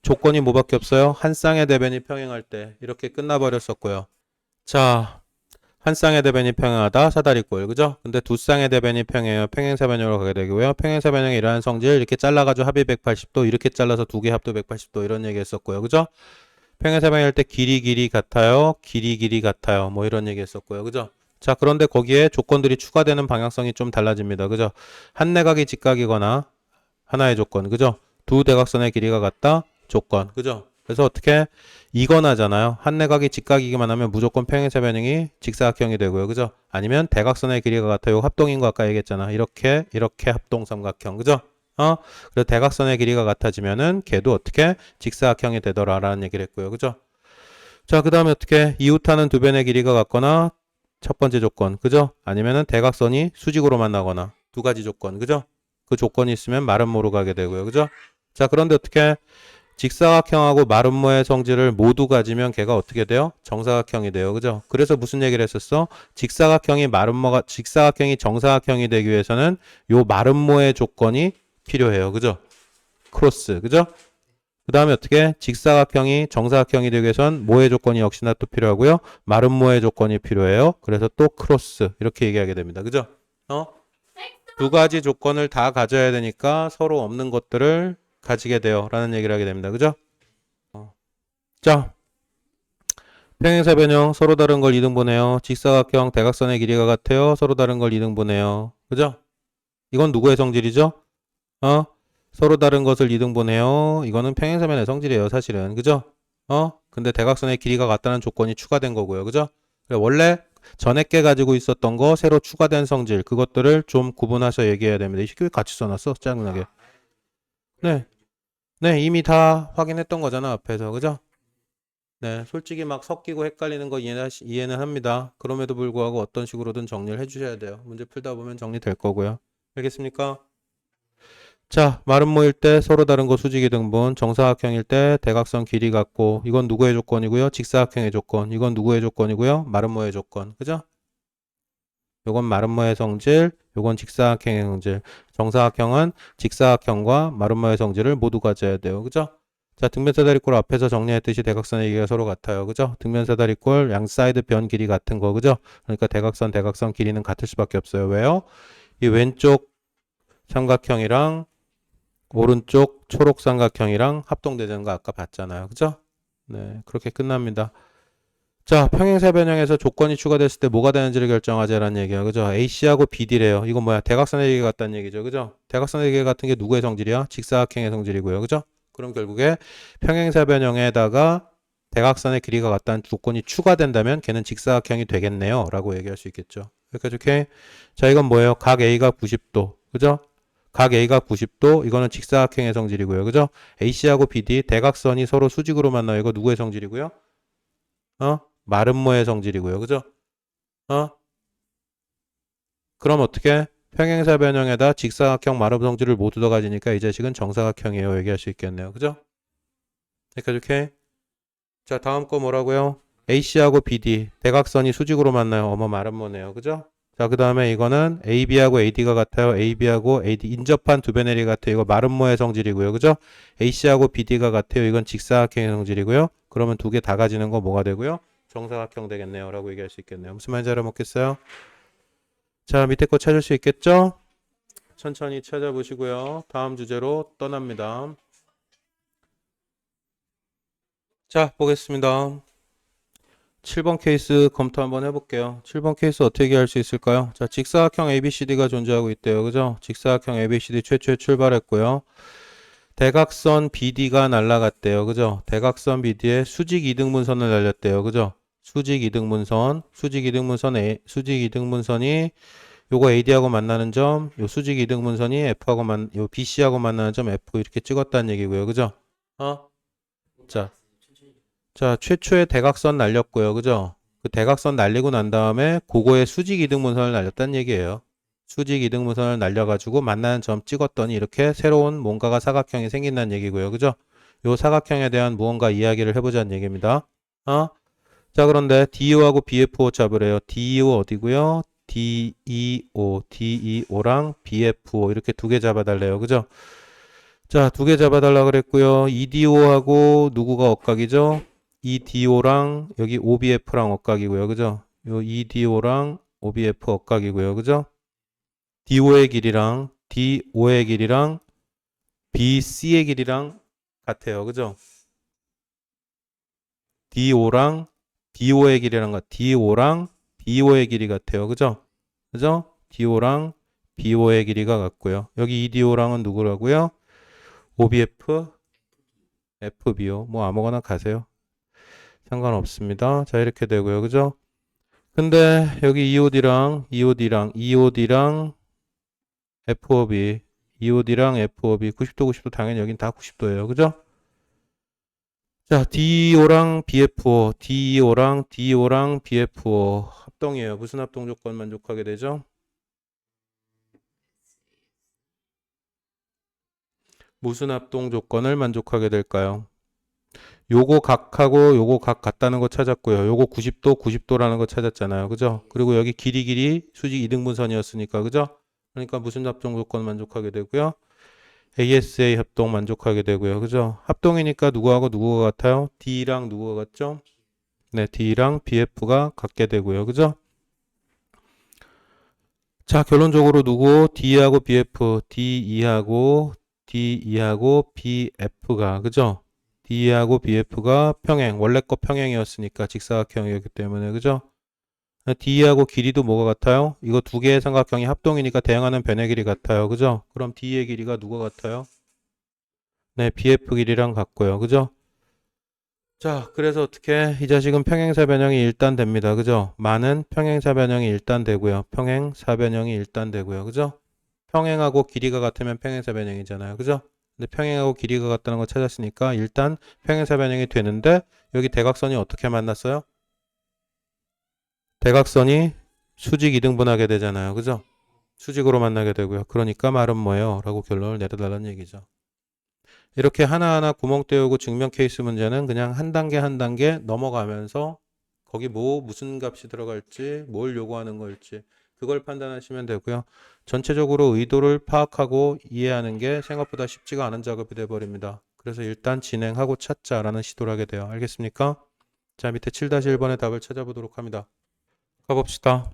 조건이 뭐밖에 없어요? 한 쌍의 대변이 평행할 때 이렇게 끝나버렸었고요. 자, 한 쌍의 대변이 평행하다 사다리꼴 그죠? 근데 두 쌍의 대변이 평행해요. 평행사변형으로 가게 되고요. 평행사변형의 이러한 성질 이렇게 잘라가지고 합이 180도 이렇게 잘라서 두 개 합도 180도 이런 얘기 했었고요. 그죠? 평행사변형일 때 길이 같아요. 길이 같아요. 뭐 이런 얘기 했었고요. 그죠? 자, 그런데 거기에 조건들이 추가되는 방향성이 좀 달라집니다. 그죠? 한 내각이 직각이거나 하나의 조건. 그죠? 두 대각선의 길이가 같다. 조건. 그죠? 그래서 어떻게 이거나잖아요. 한 내각이 직각이기만 하면 무조건 평행사변형이 직사각형이 되고요. 그죠? 아니면 대각선의 길이가 같아요. 합동인 거 아까 얘기했잖아. 이렇게 합동삼각형. 그죠? 그래서 대각선의 길이가 같아지면은 걔도 어떻게 직사각형이 되더라라는 얘기를 했고요. 그죠? 자, 그다음에 어떻게 이웃하는 두 변의 길이가 같거나 첫 번째 조건. 그죠? 아니면은 대각선이 수직으로 만나거나 두 가지 조건. 그죠? 그 조건이 있으면 마름모로 가게 되고요. 그죠? 자, 그런데 어떻게 직사각형하고 마름모의 성질을 모두 가지면 걔가 어떻게 돼요? 정사각형이 돼요. 그죠? 그래서 무슨 얘기를 했었어? 직사각형이 정사각형이 되기 위해서는 요 마름모의 조건이 필요해요. 그죠? 크로스. 그죠? 그 다음에 어떻게 직사각형이 정사각형이 되기 위해선 모의 조건이 역시나 또 필요하고요. 마름모의 조건이 필요해요. 그래서 또 크로스 이렇게 얘기하게 됩니다. 그죠? 두 가지 조건을 다 가져야 되니까 서로 없는 것들을 가지게 돼요. 라는 얘기를 하게 됩니다. 그죠? 자, 평행사 변형 서로 다른 걸 이등분해요. 직사각형 대각선의 길이가 같아요. 서로 다른 걸 이등분해요. 그죠? 이건 누구의 성질이죠? 서로 다른 것을 이등분해요. 이거는 평행사변의 성질이에요. 사실은. 그죠? 근데 대각선의 길이가 같다는 조건이 추가된 거고요. 그죠? 원래 전에 게 가지고 있었던 거 새로 추가된 성질 그것들을 좀 구분해서 얘기해야 됩니다. 이 시계 왜 같이 써놨어? 짜증나게. 네. 네, 이미 다 확인했던 거잖아, 앞에서. 그죠? 네, 솔직히 막 섞이고 헷갈리는 거 이해는 합니다. 그럼에도 불구하고 어떤 식으로든 정리를 해주셔야 돼요. 문제 풀다 보면 정리될 거고요. 알겠습니까? 자, 마름모일 때 서로 다른 거 수직이 등분, 정사각형일 때 대각선 길이 같고, 이건 누구의 조건이고요? 직사각형의 조건. 이건 누구의 조건이고요? 마름모의 조건. 그죠? 요건 마름모의 성질, 요건 직사각형의 성질. 정사각형은 직사각형과 마름모의 성질을 모두 가져야 돼요. 그죠? 자, 등변사다리꼴 앞에서 정리했듯이 대각선의 길이가 서로 같아요. 그죠? 등변사다리꼴 양 사이드 변 길이 같은 거. 그죠? 그러니까 대각선 길이는 같을 수밖에 없어요. 왜요? 이 왼쪽 삼각형이랑 오른쪽 초록 삼각형이랑 합동되는 거 아까 봤잖아요. 그죠? 네, 그렇게 끝납니다. 자, 평행사변형에서 조건이 추가됐을 때 뭐가 되는지를 결정하자라는 얘기예요. 그죠? AC하고 BD래요. 이건 뭐야? 대각선의 길이가 같다는 얘기죠. 그죠? 대각선의 길이가 같은 게 누구의 성질이야? 직사각형의 성질이고요. 그죠? 그럼 결국에 평행사변형에다가 대각선의 길이가 같다는 조건이 추가된다면 걔는 직사각형이 되겠네요. 라고 얘기할 수 있겠죠. 여기까지 오케이? 자, 이건 뭐예요? 각 A가 90도. 그죠? 각 A가 90도. 이거는 직사각형의 성질이고요. 그죠? AC하고 BD 대각선이 서로 수직으로 만나요. 이거 누구의 성질이고요? 마름모의 성질이고요. 그죠? 어? 그럼 어떻게? 평행사 변형에다 직사각형 마름 성질을 모두 더 가지니까 이 자식은 정사각형이에요. 얘기할 수 있겠네요. 그죠? 여기까지 오케이? 자, 다음 거 뭐라고요? AC하고 BD 대각선이 수직으로 만나요. 어머 마름모네요. 그죠? 자, 그 다음에 이거는 AB하고 AD가 같아요. AB하고 AD 인접한 두 변의 같아요. 이거 마름모의 성질이고요. 그죠? AC하고 BD가 같아요. 이건 직사각형의 성질이고요. 그러면 두 개 다 가지는 거 뭐가 되고요? 정사각형 되겠네요. 라고 얘기할 수 있겠네요. 무슨 말인지 알아먹겠어요? 자, 밑에 거 찾을 수 있겠죠? 천천히 찾아보시고요. 다음 주제로 떠납니다. 자, 보겠습니다. 7번 케이스 검토 한번 해볼게요. 7번 케이스 어떻게 할 수 있을까요? 자, 직사각형 ABCD가 존재하고 있대요. 그죠? 직사각형 ABCD 최초에 출발했고요. 대각선 BD가 날라갔대요. 그죠? 대각선 BD에 수직 이등분선을 날렸대요. 그죠? 수직 이등분선이 요거 AD하고 만나는 점, 요 수직 이등분선이 요 BC하고 만나는 점 F 이렇게 찍었다는 얘기고요. 그죠? 자, 최초의 대각선 날렸고요. 그죠? 그 대각선 날리고 난 다음에 그거에 수직 이등분선을 날렸다는 얘기예요. 수직 이등분선을 날려가지고 만나는 점 찍었더니 이렇게 새로운 뭔가가 사각형이 생긴다는 얘기고요. 그죠? 요 사각형에 대한 무언가 이야기를 해보자는 얘기입니다. 어? 자, 그런데 DO하고 BFO 잡으래요. DO 어디고요? DEO, DEO랑 BFO 이렇게 두 개 잡아달래요. 그죠? 자, 두 개 잡아달라 그랬고요. EDO하고 누구가 억각이죠? EDO랑 여기 OBF랑 억각이고요. 그죠? 요 EDO랑 OBF 억각이고요. 그죠? DO의 길이랑 DO의 길이랑 BC의 길이랑 같아요. 그죠? DO랑 BO의 길이랑 DO랑 BO의 길이 같아요. 그죠? 그죠? DO랑 BO의 길이가 같고요. 여기 EDO랑은 누구라고요? OBF, FBO. 뭐 아무거나 가세요. 상관없습니다. 자, 이렇게 되고요. 그죠? 근데 여기 EOD랑 FOB, EOD랑 FOB 90도 90도 당연히 여긴 다 90도예요. 그죠? 자, DO랑 BFO, DO랑 BFO 합동이에요. 무슨 합동 조건 만족하게 되죠? 무슨 합동 조건을 만족하게 될까요? 요거 각하고 요거 각 같다는 거 찾았고요. 요거 90도, 90도라는 거 찾았잖아요. 그죠? 그리고 여기 길이 수직 이등분선이었으니까. 그죠? 그러니까 무슨 합동 조건 만족하게 되고요. ASA 합동 만족하게 되고요. 그죠? 합동이니까 누구하고 누구가 같아요? D랑 누구가 같죠? 네, D랑 BF가 같게 되고요. 그죠? 자, 결론적으로 누구? D하고 BF, D2하고 BF가, 그죠? D하고 BF가 평행, 원래 거 평행이었으니까 직사각형이었기 때문에, 그죠? D하고 길이도 뭐가 같아요? 이거 두 개의 삼각형이 합동이니까 대응하는 변의 길이 같아요. 그죠? 그럼 D의 길이가 누가 같아요? 네, BF 길이랑 같고요. 그죠? 자, 그래서 어떻게 이 자식은 평행사 변형이 일단 됩니다. 그죠? 많은 평행사 변형이 일단 되고요. 평행사 변형이 일단 되고요. 그죠? 평행하고 길이가 같으면 평행사 변형이잖아요. 그죠? 근데 평행하고 길이가 같다는 거 찾았으니까 일단 평행사 변형이 되는데 여기 대각선이 어떻게 만났어요? 대각선이 수직 이등분하게 되잖아요. 그죠? 수직으로 만나게 되고요. 그러니까 말은 뭐예요? 라고 결론을 내려달라는 얘기죠. 이렇게 하나하나 구멍 때우고 증명 케이스 문제는 그냥 한 단계 한 단계 넘어가면서 거기 뭐 무슨 값이 들어갈지 뭘 요구하는 걸지 그걸 판단하시면 되고요. 전체적으로 의도를 파악하고 이해하는 게 생각보다 쉽지가 않은 작업이 돼버립니다. 그래서 일단 진행하고 찾자라는 시도를 하게 돼요. 알겠습니까? 자, 밑에 7-1번의 답을 찾아보도록 합니다. 가봅시다.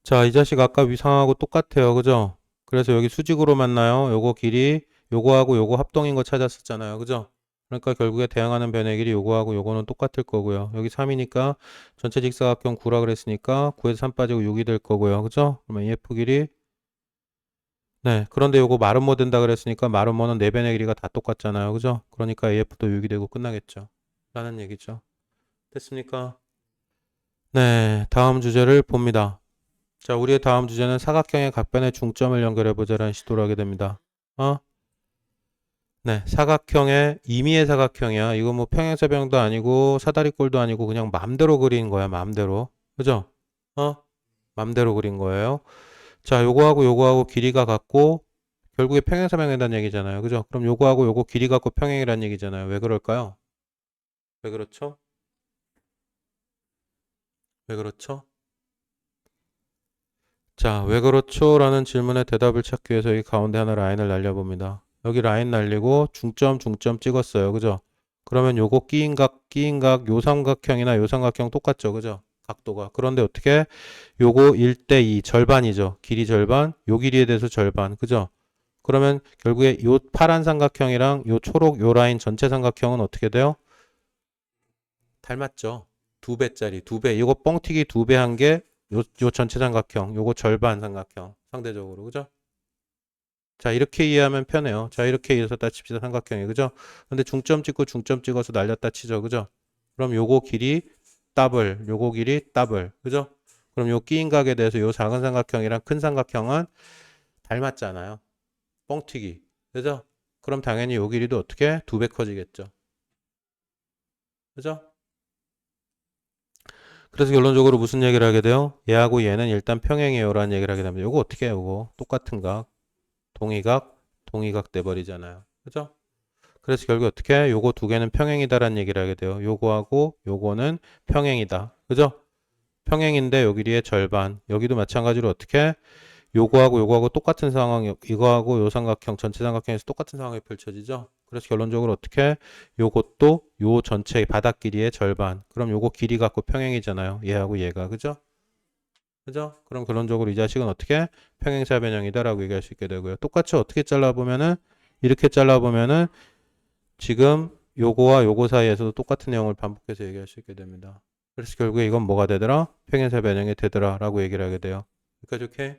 자, 이 자식 아까 위상하고 똑같아요. 그죠? 그래서 여기 수직으로 만나요. 요거 길이 요거하고 요거 합동인 거 찾았었잖아요. 그죠? 그러니까 결국에 대항하는 변의 길이 요거하고 요거는 똑같을 거고요. 여기 3이니까 전체 직사각형 9라 그랬으니까 9에서 3 빠지고 6이 될 거고요. 그죠? 그러면 EF 길이 네. 그런데 요거 마름모 된다 그랬으니까 마름모는 네 변의 길이가 다 똑같잖아요. 그죠? 그러니까 AF도 6이 되고 끝나겠죠. 라는 얘기죠. 됐습니까? 네. 다음 주제를 봅니다. 자, 우리의 다음 주제는 사각형의 각변의 중점을 연결해 보자라는 시도를 하게 됩니다. 어? 네, 사각형의 임의의 사각형이야. 이거 뭐 평행사변형도 아니고 사다리꼴도 아니고 그냥 맘대로 그린 거야, 맘대로. 그죠? 어? 맘대로 그린 거예요. 자, 요거하고 길이가 같고 결국에 평행사변형이라는 얘기잖아요. 그죠? 그럼 요거하고 요거 길이 같고 평행이라는 얘기잖아요. 왜 그럴까요? 왜 그렇죠? 왜 그렇죠? 자, 왜 그렇죠? 라는 질문에 대답을 찾기 위해서 이 가운데 하나 라인을 날려봅니다. 여기 라인 날리고 중점 찍었어요. 그죠? 그러면 요거 끼인 각, 요 삼각형이나 요 삼각형 똑같죠. 그죠? 각도가. 그런데 어떻게? 요거 1대2 절반이죠. 길이 절반, 요 길이에 대해서 절반. 그죠? 그러면 결국에 요 파란 삼각형이랑 요 초록 요 라인 전체 삼각형은 어떻게 돼요? 닮았죠. 두 배짜리, 두 배. 이거 뻥튀기 두 배 한 게 요 전체 삼각형, 요거 절반 삼각형. 상대적으로. 그죠? 자, 이렇게 이해하면 편해요. 자, 이렇게 이어서 따칩시다. 삼각형이. 그죠? 근데 중점 찍고 중점 찍어서 날렸다 치죠. 그죠? 그럼 요거 길이 더블, 요거 길이 더블. 그죠? 그럼 요 끼인 각에 대해서 요 작은 삼각형이랑 큰 삼각형은 닮았잖아요. 뻥튀기. 그죠? 그럼 당연히 요 길이도 어떻게? 두 배 커지겠죠. 그죠? 그래서 결론적으로 무슨 얘기를 하게 돼요? 얘하고 얘는 일단 평행이에요 라는 얘기를 하게 됩니다. 요거 어떻게 해요? 요거 똑같은 각, 동의각, 동의각 돼버리잖아요. 그죠? 그래서 결국 어떻게 해? 요거 두 개는 평행이다라는 얘기를 하게 돼요. 요거하고 요거는 평행이다. 그죠? 평행인데 요 길이의 절반. 여기도 마찬가지로 어떻게 해? 요거하고 요거하고 똑같은 상황, 이거하고 요 삼각형, 전체 삼각형에서 똑같은 상황이 펼쳐지죠. 그래서 결론적으로 어떻게 해? 요것도 요 전체 바닥 길이의 절반. 그럼 요거 길이 갖고 평행이잖아요. 얘하고 얘가. 그죠? 그죠? 그럼 결론적으로 이 자식은 어떻게 해? 평행사 변형이다라고 얘기할 수 있게 되고요. 똑같이 어떻게 잘라보면은 이렇게 잘라보면은 지금 요거와 요거 사이에서도 똑같은 내용을 반복해서 얘기할 수 있게 됩니다. 그래서 결국에 이건 뭐가 되더라? 평행사 변형이 되더라 라고 얘기를 하게 돼요. 여기까지 오케이?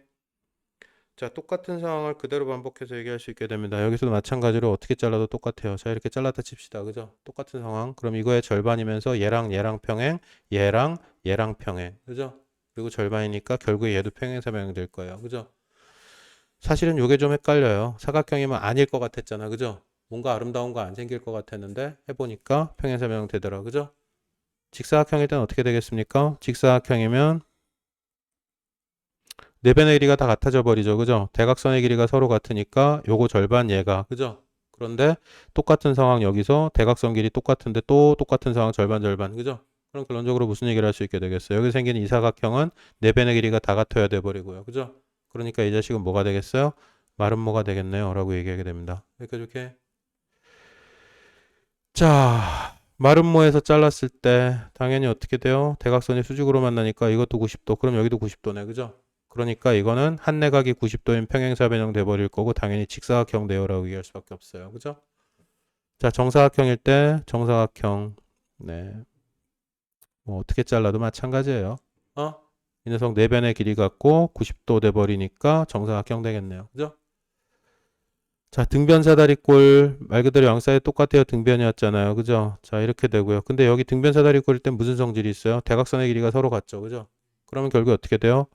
자, 똑같은 상황을 그대로 반복해서 얘기할 수 있게 됩니다. 여기서도 마찬가지로 어떻게 잘라도 똑같아요. 자, 이렇게 잘랐다 칩시다. 그죠? 똑같은 상황. 그럼 이거의 절반이면서 얘랑 평행, 얘랑 평행. 그죠? 그리고 절반이니까 결국에 얘도 평행사 변형 될 거예요. 그죠? 사실은 요게 좀 헷갈려요. 사각형이면 아닐 것 같았잖아. 그죠? 뭔가 아름다운 거 안 생길 것 같았는데 해보니까 평행사 변형 되더라. 그죠? 직사각형일 땐 어떻게 되겠습니까? 직사각형이면 네 변의 길이가 다 같아져 버리죠. 그죠? 대각선의 길이가 서로 같으니까 요거 절반 얘가. 그죠? 그런데 똑같은 상황 여기서 대각선 길이 똑같은데 또 똑같은 상황 절반 절반. 그죠? 그럼 결론적으로 무슨 얘기를 할 수 있게 되겠어요? 여기 생기는 이 사각형은 네 변의 길이가 다 같아야 돼 버리고요. 그죠? 그러니까 이 자식은 뭐가 되겠어요? 마름모가 되겠네요. 라고 얘기하게 됩니다. 여기까지 이렇게. 자, 마름모에서 잘랐을 때 당연히 어떻게 돼요? 대각선이 수직으로 만나니까 이것도 90도. 그럼 여기도 90도네. 그죠? 그러니까 이거는 한 내각이 90도인 평행사 변형 돼버릴 거고 당연히 직사각형 돼요라고 얘기할 수밖에 없어요. 그죠? 자, 정사각형일 때 정사각형. 네. 뭐 어떻게 잘라도 마찬가지예요. 어? 이 녀석 네 변의 길이 갖고 90도 돼버리니까 정사각형 되겠네요. 그죠? 자, 등변 사다리꼴 말 그대로 양사이 똑같아요. 등변이었잖아요. 그죠? 자, 이렇게 되고요. 근데 여기 등변 사다리꼴일 땐 무슨 성질이 있어요? 대각선의 길이가 서로 같죠. 그죠? 그러면 결국 어떻게 돼요?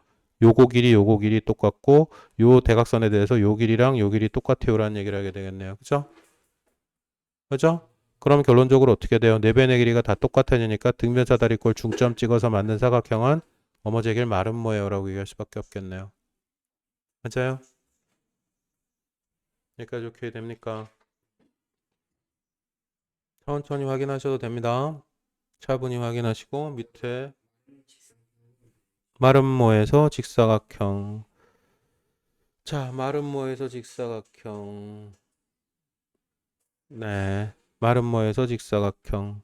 요거 길이 똑같고 요 대각선에 대해서 요 길이랑 요 길이 똑같아요라는 얘기를 하게 되겠네요. 그죠? 그죠? 그럼 결론적으로 어떻게 돼요? 네 변의 길이가 다 똑같아지니까 등변 사다리꼴 중점 찍어서 만든 사각형은 어머제길 마름모예요라고 얘기할 수밖에 없겠네요. 맞아요? 여기까지 오케이 됩니까? 천천히 확인하셔도 됩니다. 차분히 확인하시고 밑에 마름모에서 직사각형. 자, 마름모에서 직사각형. 네, 마름모에서 직사각형.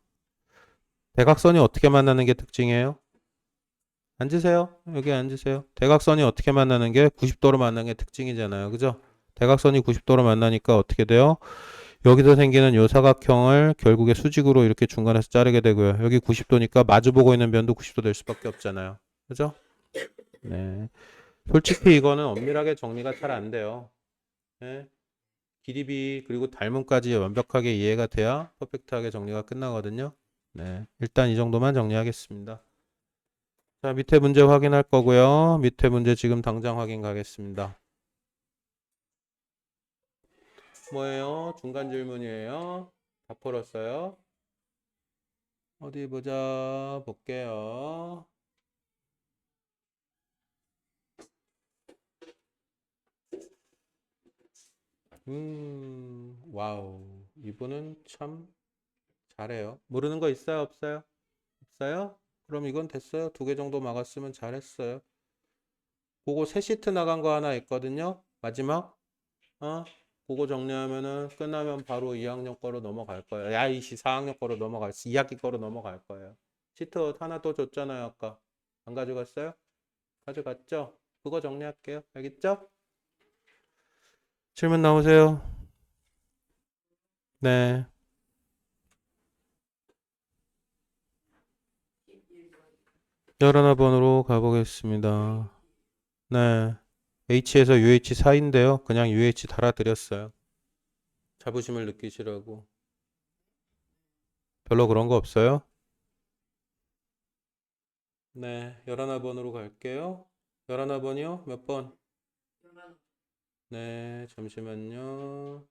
대각선이 어떻게 만나는 게 특징이에요? 앉으세요. 여기 앉으세요. 대각선이 어떻게 만나는 게 90도로 만나는 게 특징이잖아요. 그죠? 대각선이 90도로 만나니까 어떻게 돼요? 여기서 생기는 요 사각형을 결국에 수직으로 이렇게 중간에서 자르게 되고요. 여기 90도니까 마주보고 있는 변도 90도 될 수밖에 없잖아요. 그죠? 네. 솔직히 이거는 엄밀하게 정리가 잘 안 돼요. 네. 기립이 그리고 닮음까지 완벽하게 이해가 돼야 퍼펙트하게 정리가 끝나거든요. 네. 일단 이 정도만 정리하겠습니다. 자, 밑에 문제 확인할 거고요. 밑에 문제 지금 당장 확인 가겠습니다. 뭐예요? 중간 질문이에요. 다 풀었어요. 어디 보자. 볼게요. 와우. 이분은 참 잘해요. 모르는 거 있어요? 없어요? 없어요? 그럼 이건 됐어요. 두 개 정도 막았으면 잘했어요. 그거 세 시트 나간 거 하나 있거든요. 마지막. 그거 정리하면은 끝나면 바로 2학년 거로 넘어갈 거예요. 야, 이씨 4학년 거로 넘어갈, 2학기 거로 넘어갈 거예요. 시트 하나 또 줬잖아요, 아까. 안 가져갔어요? 가져갔죠? 그거 정리할게요. 알겠죠? 질문 나오세요. 네. 11번으로 가보겠습니다. 네. H에서 UH 사이인데요. 그냥 UH 달아드렸어요. 자부심을 느끼시라고. 별로 그런 거 없어요? 네. 11번으로 갈게요. 11번이요? 몇 번? 네. 잠시만요.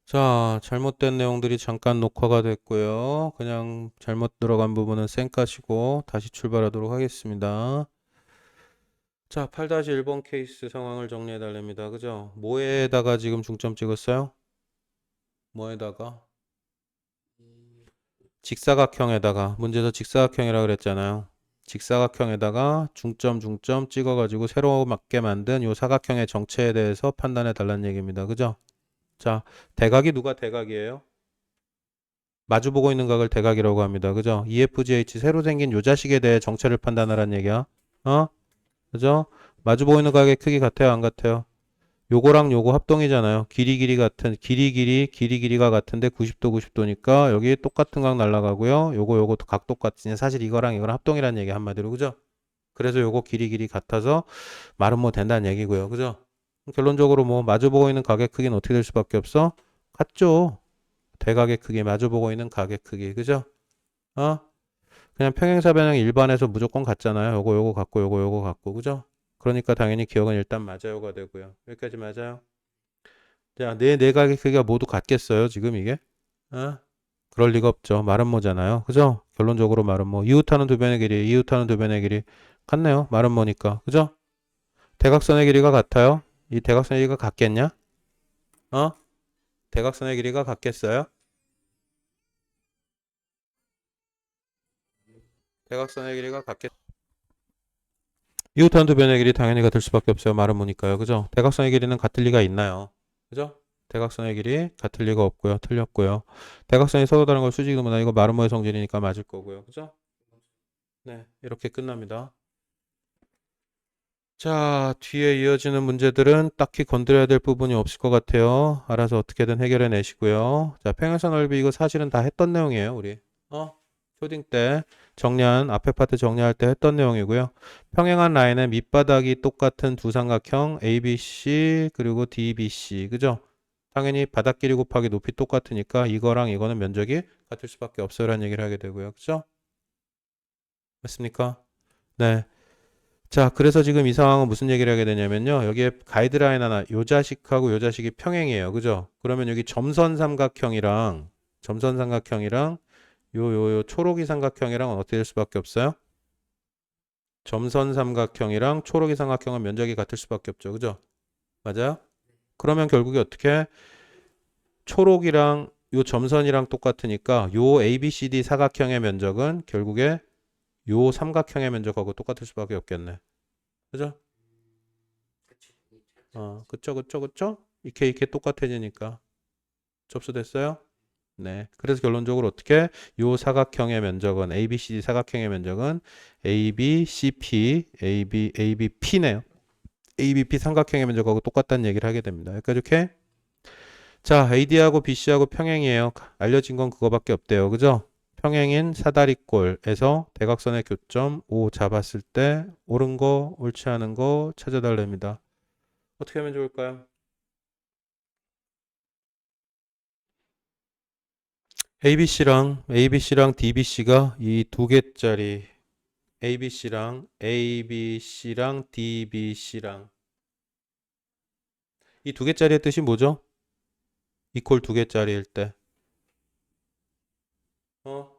자, 잘못된 내용들이 잠깐 녹화가 됐고요. 그냥 잘못 들어간 부분은 쌩까시고 다시 출발하도록 하겠습니다. 자, 8-1번 케이스 상황을 정리해 달랍니다. 그죠? 뭐에다가 지금 중점 찍었어요? 뭐에다가? 직사각형에다가. 문제에서 직사각형이라 그랬잖아요. 직사각형에다가 중점 찍어가지고 새로 맞게 만든 요 사각형의 정체에 대해서 판단해 달라는 얘기입니다. 그죠? 자, 대각이 누가 대각이에요? 마주보고 있는 각을 대각이라고 합니다. 그죠? EFGH 새로 생긴 요 자식에 대해 정체를 판단하라는 얘기야. 어? 그죠? 마주보고 있는 각의 크기 같아요? 안 같아요? 요거랑 요거 합동이잖아요. 길이가 같은데 90도 90도니까 여기 똑같은 각 날라가고요. 요것도 각 똑같으니 사실 이거랑 합동이라는 얘기 한마디로. 그죠? 그래서 요거 길이 같아서 말은 뭐 된다는 얘기고요. 그죠? 결론적으로 뭐 마주보고 있는 각의 크기는 어떻게 될 수밖에 없어? 같죠? 대각의 크기, 마주보고 있는 각의 크기. 그죠? 어? 그냥 평행사변형 일반에서 무조건 같잖아요. 요거 같고 요거 같고. 그죠? 그러니까 당연히 기억은 일단 맞아요가 되고요. 여기까지 맞아요? 자, 내 내각의 크기가 모두 같겠어요? 지금 이게? 어? 그럴 리가 없죠. 말은 뭐잖아요. 그죠? 결론적으로 말은 뭐. 이웃하는 두 변의 길이, 이웃하는 두 변의 길이 같네요. 말은 뭐니까. 그죠? 대각선의 길이가 같아요? 이 대각선의 길이가 같겠냐? 어? 대각선의 길이가 같겠어요? 대각선의 길이가 같겠 이웃하는 두 변의 길이 당연히 같을 수밖에 없어요. 말은 뭐니까요. 그죠? 대각선의 길이는 같을 리가 있나요? 그죠? 대각선의 길이 같을 리가 없고요. 틀렸고요. 대각선이 서로 다른 걸 수직이보다 이거 말은 뭐의 성질이니까 맞을 거고요. 그죠? 네, 이렇게 끝납니다. 자, 뒤에 이어지는 문제들은 딱히 건드려야 될 부분이 없을 것 같아요. 알아서 어떻게든 해결해 내시고요. 자, 평행선 넓이 이거 사실은 다 했던 내용이에요, 우리. 초딩 때 앞에 파트 정리할 때 했던 내용이고요. 평행한 라인의 밑바닥이 똑같은 두 삼각형 ABC 그리고 DBC. 그죠? 당연히 바닥 길이 곱하기 높이 똑같으니까 이거랑 이거는 면적이 같을 수밖에 없어요라는 얘기를 하게 되고요. 그죠? 맞습니까? 네. 자, 그래서 지금 이 상황은 무슨 얘기를 하게 되냐면요. 여기에 가이드라인 하나, 요 자식하고 요 자식이 평행이에요. 그죠? 그러면 여기 점선 삼각형이랑 요 초록이 삼각형이랑 어떻게 될 수밖에 없어요? 점선 삼각형이랑 초록이 삼각형은 면적이 같을 수밖에 없죠. 그죠? 맞아요? 그러면 결국에 어떻게 초록이랑 요 점선이랑 똑같으니까 요 ABCD 사각형의 면적은 결국에 요 삼각형의 면적하고 똑같을 수밖에 없겠네. 그죠? 그쵸. 이렇게 똑같아지니까. 접수됐어요? 네. 그래서 결론적으로 어떻게 요 사각형의 면적은 ABCD 사각형의 면적은 ABP네요. ABP 삼각형의 면적하고 똑같다는 얘기를 하게 됩니다. 여기까지 오케이? 자, AD하고 BC하고 평행이에요. 알려진 건 그거밖에 없대요. 그죠? 평행인 사다리꼴에서 대각선의 교점 O 잡았을 때 옳은 거, 옳지 않은 거 찾아달랍니다. 어떻게 하면 좋을까요? ABC랑 DBC가 이 두 개짜리 ABC랑 DBC랑 이 두 개짜리의 뜻이 뭐죠? 이퀄 두 개짜리일 때. 어?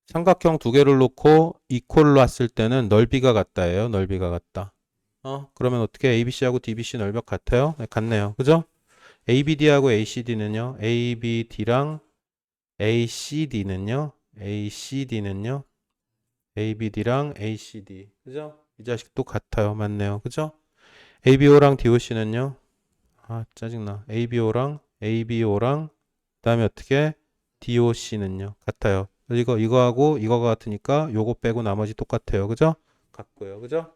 삼각형 두 개를 놓고 이퀄로 왔을 때는 넓이가 같다예요. 넓이가 같다. 그러면 어떻게 ABC하고 DBC 넓이가 같아요? 네, 같네요. 그죠? ABD하고 ACD는요. ACD는요. ABD랑 ACD. 그죠? 이 자식도 같아요. 맞네요. 그죠? ABO랑 DOC는요. 짜증나. ABO랑 그다음에 어떻게 DOC는요. 같아요. 이거하고 이거가 같으니까 요거 빼고 나머지 똑같아요. 그죠? 같고요. 그죠?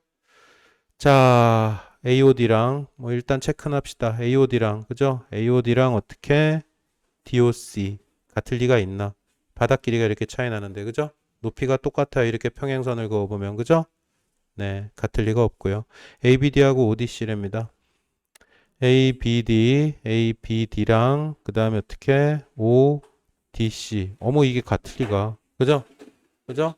자, AOD랑 뭐 일단 체크는 합시다. AOD랑 그죠? AOD랑 어떻게 DOC 같을 리가 있나? 바닥 길이가 이렇게 차이 나는데 그죠? 높이가 똑같아요. 이렇게 평행선을 그어보면 그죠? 네, 같을 리가 없고요. ABD하고 ODC랍니다. ABD랑 그 다음에 어떻게 ODC. 어머 이게 같을 리가. 그죠? 그죠?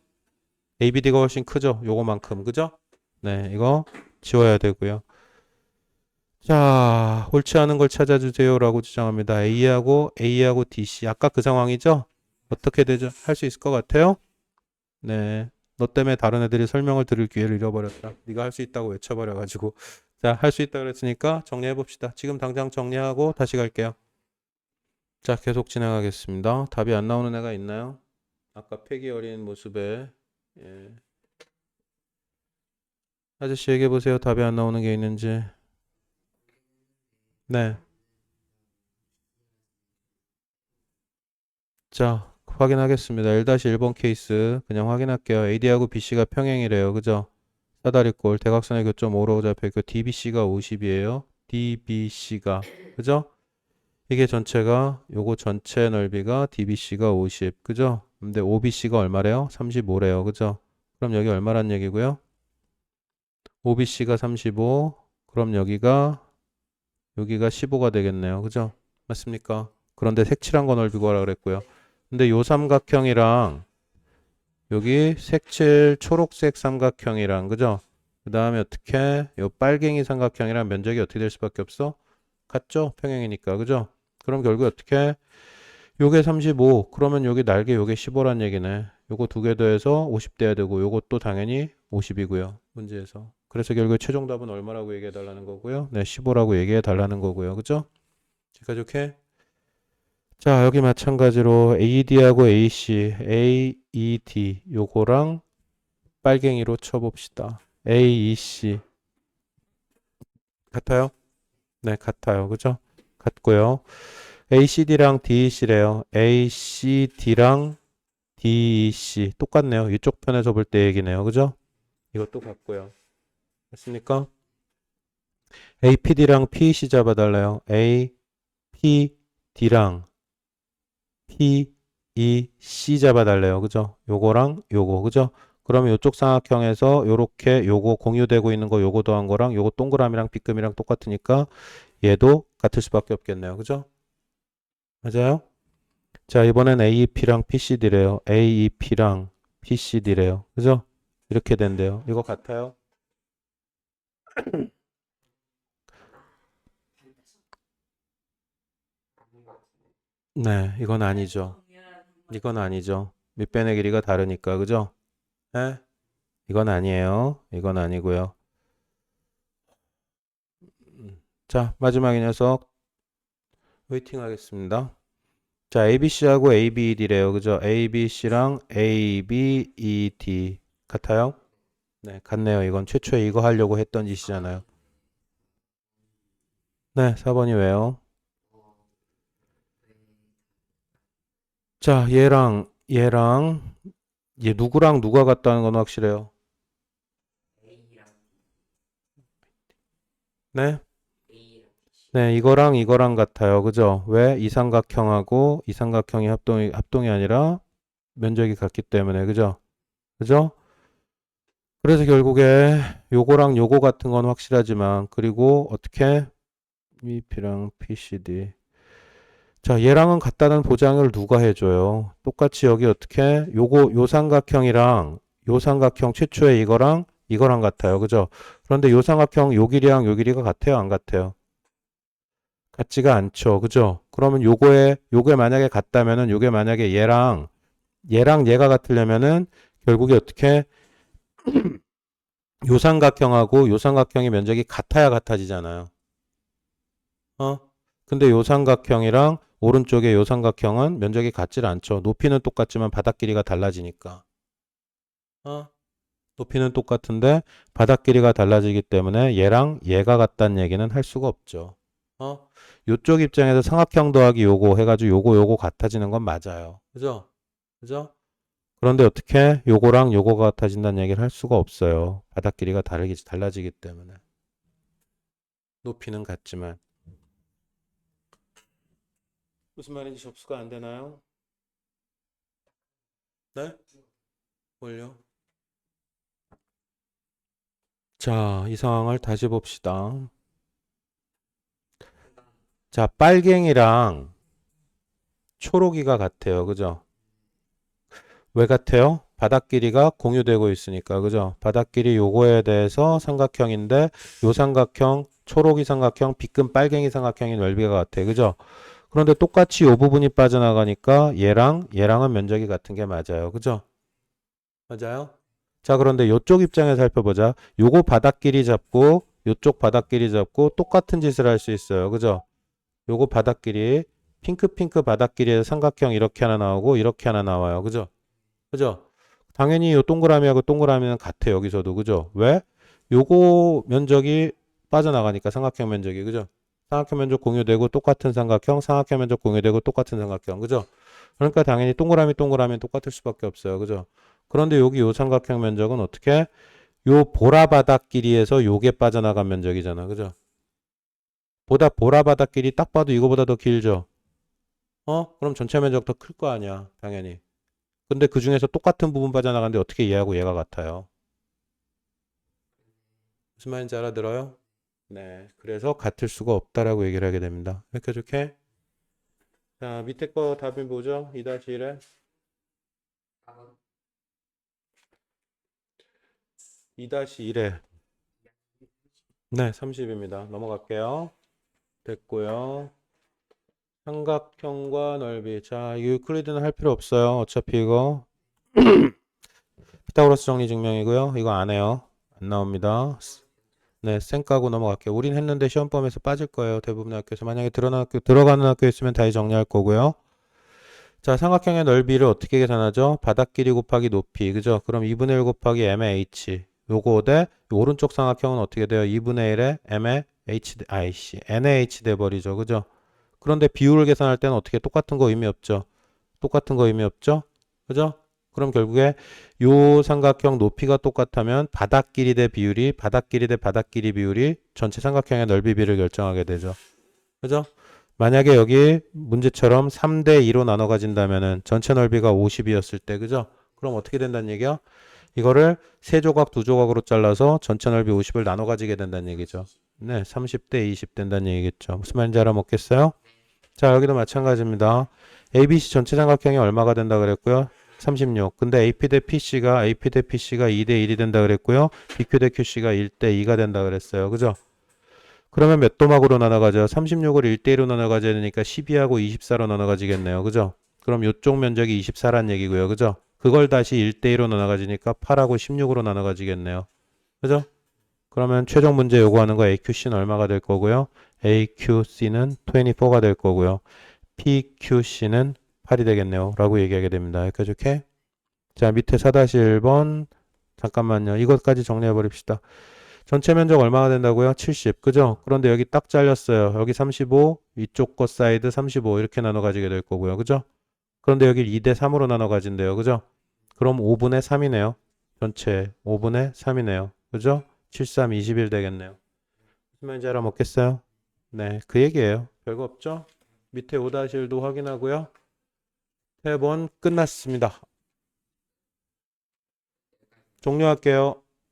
ABD가 훨씬 크죠? 요거만큼. 그죠? 네, 이거 지워야 되고요. 자, 옳지 않은 걸 찾아주세요라고 주장합니다. A하고 DC. 아까 그 상황이죠? 어떻게 되죠? 할 수 있을 것 같아요? 네. 너 때문에 다른 애들이 설명을 들을 기회를 잃어버렸다. 네가 할 수 있다고 외쳐버려가지고. 자, 할 수 있다 그랬으니까 정리해 봅시다. 지금 당장 정리하고 다시 갈게요. 자, 계속 진행하겠습니다. 답이 안 나오는 애가 있나요? 아까 패기 어린 모습에. 예. 아저씨 얘기해 보세요. 답이 안 나오는 게 있는지. 네. 자, 확인하겠습니다. 1-1번 케이스 그냥 확인할게요. AD하고 BC가 평행이래요. 그죠? 사다리꼴 대각선의 교점 5로 잡혀있고 DBC가 50이에요. DBC가 그죠? 이게 전체가 요거 전체 넓이가 DBC가 50 그죠? 근데 OBC가 얼마래요? 35래요. 그죠? 그럼 여기 얼마란 얘기고요? OBC가 35 그럼 여기가 15가 되겠네요. 그죠? 맞습니까? 그런데 색칠한 거 넓이 구하라 그랬고요. 근데 요 삼각형이랑 여기 색칠 초록색 삼각형이랑 그죠? 그 다음에 어떻게 요 빨갱이 삼각형이랑 면적이 어떻게 될 수밖에 없어? 같죠? 평행이니까 그죠? 그럼 결국 어떻게 요게 35 그러면 여기 날개 요게 15란 얘기네. 요거 두 개 더해서 50 돼야 되고 요것도 당연히 50이고요. 문제에서. 그래서 결국 최종 답은 얼마라고 얘기해 달라는 거고요. 네, 15라고 얘기해 달라는 거고요. 그죠? 여기까지 오케이? 자, 여기 마찬가지로 AD하고 AC, AED 요거랑 빨갱이로 쳐봅시다. AEC 같아요? 네, 같아요. 그죠? 같고요. ACD랑 DEC래요. ACD랑 DEC 똑같네요. 이쪽 편에서 볼 때 얘기네요. 그죠? 이것도 같고요. 됐습니까? APD랑 PEC 잡아달래요. APD랑 PEC 잡아달래요. 그죠? 요거랑 요거. 그죠? 그러면 요쪽 삼각형에서 요렇게 요거 공유되고 있는 거 요거 더한 거랑 요거 동그라미랑 빗금이랑 똑같으니까 얘도 같을 수밖에 없겠네요. 그죠? 맞아요? 자, 이번엔 AEP랑 PCD래요. AEP랑 PCD래요. 그죠? 이렇게 된대요. 이거 같아요? 네, 이건 아니죠. 이건 아니죠. 밑변의 길이가 다르니까. 그죠? 네? 이건 아니에요. 이건 아니고요. 자, 마지막 이 녀석 웨이팅 하겠습니다. 자, ABC하고 ABED래요. 그죠? ABC랑 ABED 같아요? 네, 같네요. 이건 최초에 이거 하려고 했던 짓이잖아요. 네, 4번이 왜요? 자, 얘랑 얘 누구랑 누가 같다는 건 확실해요. 네? 네, 이거랑 같아요. 그죠? 왜? 이 삼각형하고 이 삼각형이 합동이 아니라 면적이 같기 때문에. 그죠? 그죠? 그래서 결국에 요거랑 요거 같은 건 확실하지만 그리고 어떻게 VP랑 PCD 자 얘랑은 같다는 보장을 누가 해줘요? 똑같이 여기 어떻게 요 삼각형이랑 요 삼각형 최초의 이거랑 같아요. 그죠? 그런데 요 삼각형 요 길이랑 요 길이가 같아요? 안 같아요? 같지가 않죠. 그죠? 그러면 요게 만약에 같다면은 요게 만약에 얘랑 얘가 같으려면은 결국에 어떻게 요 삼각형하고 요 삼각형의 면적이 같아야 같아지잖아요. 어? 근데 요 삼각형이랑 오른쪽에 요 삼각형은 면적이 같질 않죠. 높이는 똑같지만 바닥 길이가 달라지니까. 어? 높이는 똑같은데 바닥 길이가 달라지기 때문에 얘랑 얘가 같다는 얘기는 할 수가 없죠. 어? 요쪽 입장에서 삼각형 더하기 요거 해가지고 요거 같아지는 건 맞아요. 그죠? 그죠? 그런데 어떻게 요거랑 요거가 같아진다는 얘기를 할 수가 없어요. 바닥 길이가 달라지기 때문에. 높이는 같지만. 무슨 말인지 접수가 안 되나요? 네? 뭘요? 자, 이 상황을 다시 봅시다. 자, 빨갱이랑 초록이가 같아요. 그죠? 왜 같아요? 바닥 길이가 공유되고 있으니까, 그죠? 바닥 길이 요거에 대해서 삼각형인데, 요 삼각형, 초록이 삼각형, 빗금 빨갱이 삼각형이 넓이가 같아, 그죠? 그런데 똑같이 요 부분이 빠져나가니까 얘랑은 면적이 같은 게 맞아요, 그죠? 맞아요? 자, 그런데 요쪽 입장에 살펴보자. 요거 바닥 길이 잡고, 요쪽 바닥 길이 잡고, 똑같은 짓을 할 수 있어요, 그죠? 요거 바닥 길이, 핑크 바닥 길이에서 삼각형 이렇게 하나 나오고, 이렇게 하나 나와요, 그죠? 그죠? 당연히 요 동그라미하고 동그라미는 같아 여기서도 그죠? 왜? 요거 면적이 빠져나가니까 삼각형 면적이 그죠? 삼각형 면적 공유되고 똑같은 삼각형, 삼각형 면적 공유되고 똑같은 삼각형 그죠? 그러니까 당연히 동그라미는 똑같을 수밖에 없어요 그죠? 그런데 여기 요 삼각형 면적은 어떻게? 요 보라 바닥 길이에서 요게 빠져나간 면적이잖아 그죠? 보라 바닥 길이 딱 봐도 이거보다 더 길죠? 그럼 전체 면적 더 클 거 아니야 당연히. 근데 그 중에서 똑같은 부분 빠져나가는데 어떻게 얘하고 얘가 같아요? 무슨 말인지 알아들어요? 네. 그래서 같을 수가 없다라고 얘기를 하게 됩니다. 이렇게 좋게. 자, 밑에 거 답이 뭐죠? 2-1에 2-1에 네, 30입니다. 넘어갈게요. 됐고요. 삼각형과 넓이. 자, 유클리드는 할 필요 없어요. 어차피 이거 피타고라스 정리 증명이고요. 이거 안 해요. 안 나옵니다. 네, 쌩 까고 넘어갈게요. 우린 했는데 시험범에서 빠질 거예요. 대부분 학교에서. 만약에 들어가는 학교 있으면 다시 정리할 거고요. 자, 삼각형의 넓이를 어떻게 계산하죠? 바닥 길이 곱하기 높이. 그죠? 그럼 2분의 1 곱하기 m의 h. 요거 대 오른쪽 삼각형은 어떻게 돼요? 2분의 1에 m의 h, n의 h 돼버리죠. 그죠? 그런데 비율을 계산할 때는 어떻게 똑같은 거 의미 없죠? 똑같은 거 의미 없죠? 그죠? 그럼 결국에 요 삼각형 높이가 똑같으면 바닥 길이 대 비율이 바닥 길이 대 바닥 길이 비율이 전체 삼각형의 넓이 비를 결정하게 되죠. 그죠? 만약에 여기 문제처럼 3대 2로 나눠 가진다면은 전체 넓이가 50이었을 때 그죠? 그럼 어떻게 된다는 얘기야? 이거를 세 조각 두 조각으로 잘라서 전체 넓이 50을 나눠 가지게 된다는 얘기죠. 네, 30대 20 된다는 얘기겠죠. 무슨 말인지 알아먹겠어요? 자, 여기도 마찬가지입니다. ABC 전체 삼각형이 얼마가 된다 그랬고요? 36. 근데 AP 대 PC가 2대 1이 된다 그랬고요. BQ 대 QC가 1대 2가 된다 그랬어요. 그죠? 그러면 몇 도막으로 나눠가죠? 36을 1대1로 나눠가져야 되니까 12하고 24로 나눠가지겠네요. 그죠? 그럼 이쪽 면적이 24란 얘기고요. 그죠? 그걸 다시 1대1로 나눠가지니까 8하고 16으로 나눠가지겠네요. 그죠? 그러면 최종 문제 요구하는 거 AQC는 얼마가 될 거고요? AQC는 24가 될 거고요. PQC는 8이 되겠네요. 라고 얘기하게 됩니다. 여기까지 오케이? 자, 밑에 4-1번. 잠깐만요. 이것까지 정리해 버립시다. 전체 면적 얼마가 된다고요? 70. 그죠? 그런데 여기 딱 잘렸어요. 여기 35, 이쪽 거 사이드 35 이렇게 나눠 가지게 될 거고요. 그죠? 그런데 여기 2대 3으로 나눠 가진대요. 그죠? 그럼 5분의 3이네요. 전체 5분의 3이네요. 그죠? 73, 21 되겠네요. 무슨 말인지 알아먹겠어요? 네, 그 얘기예요. 별거 없죠? 밑에 5-1도 확인하고요. 3번 끝났습니다. 종료할게요.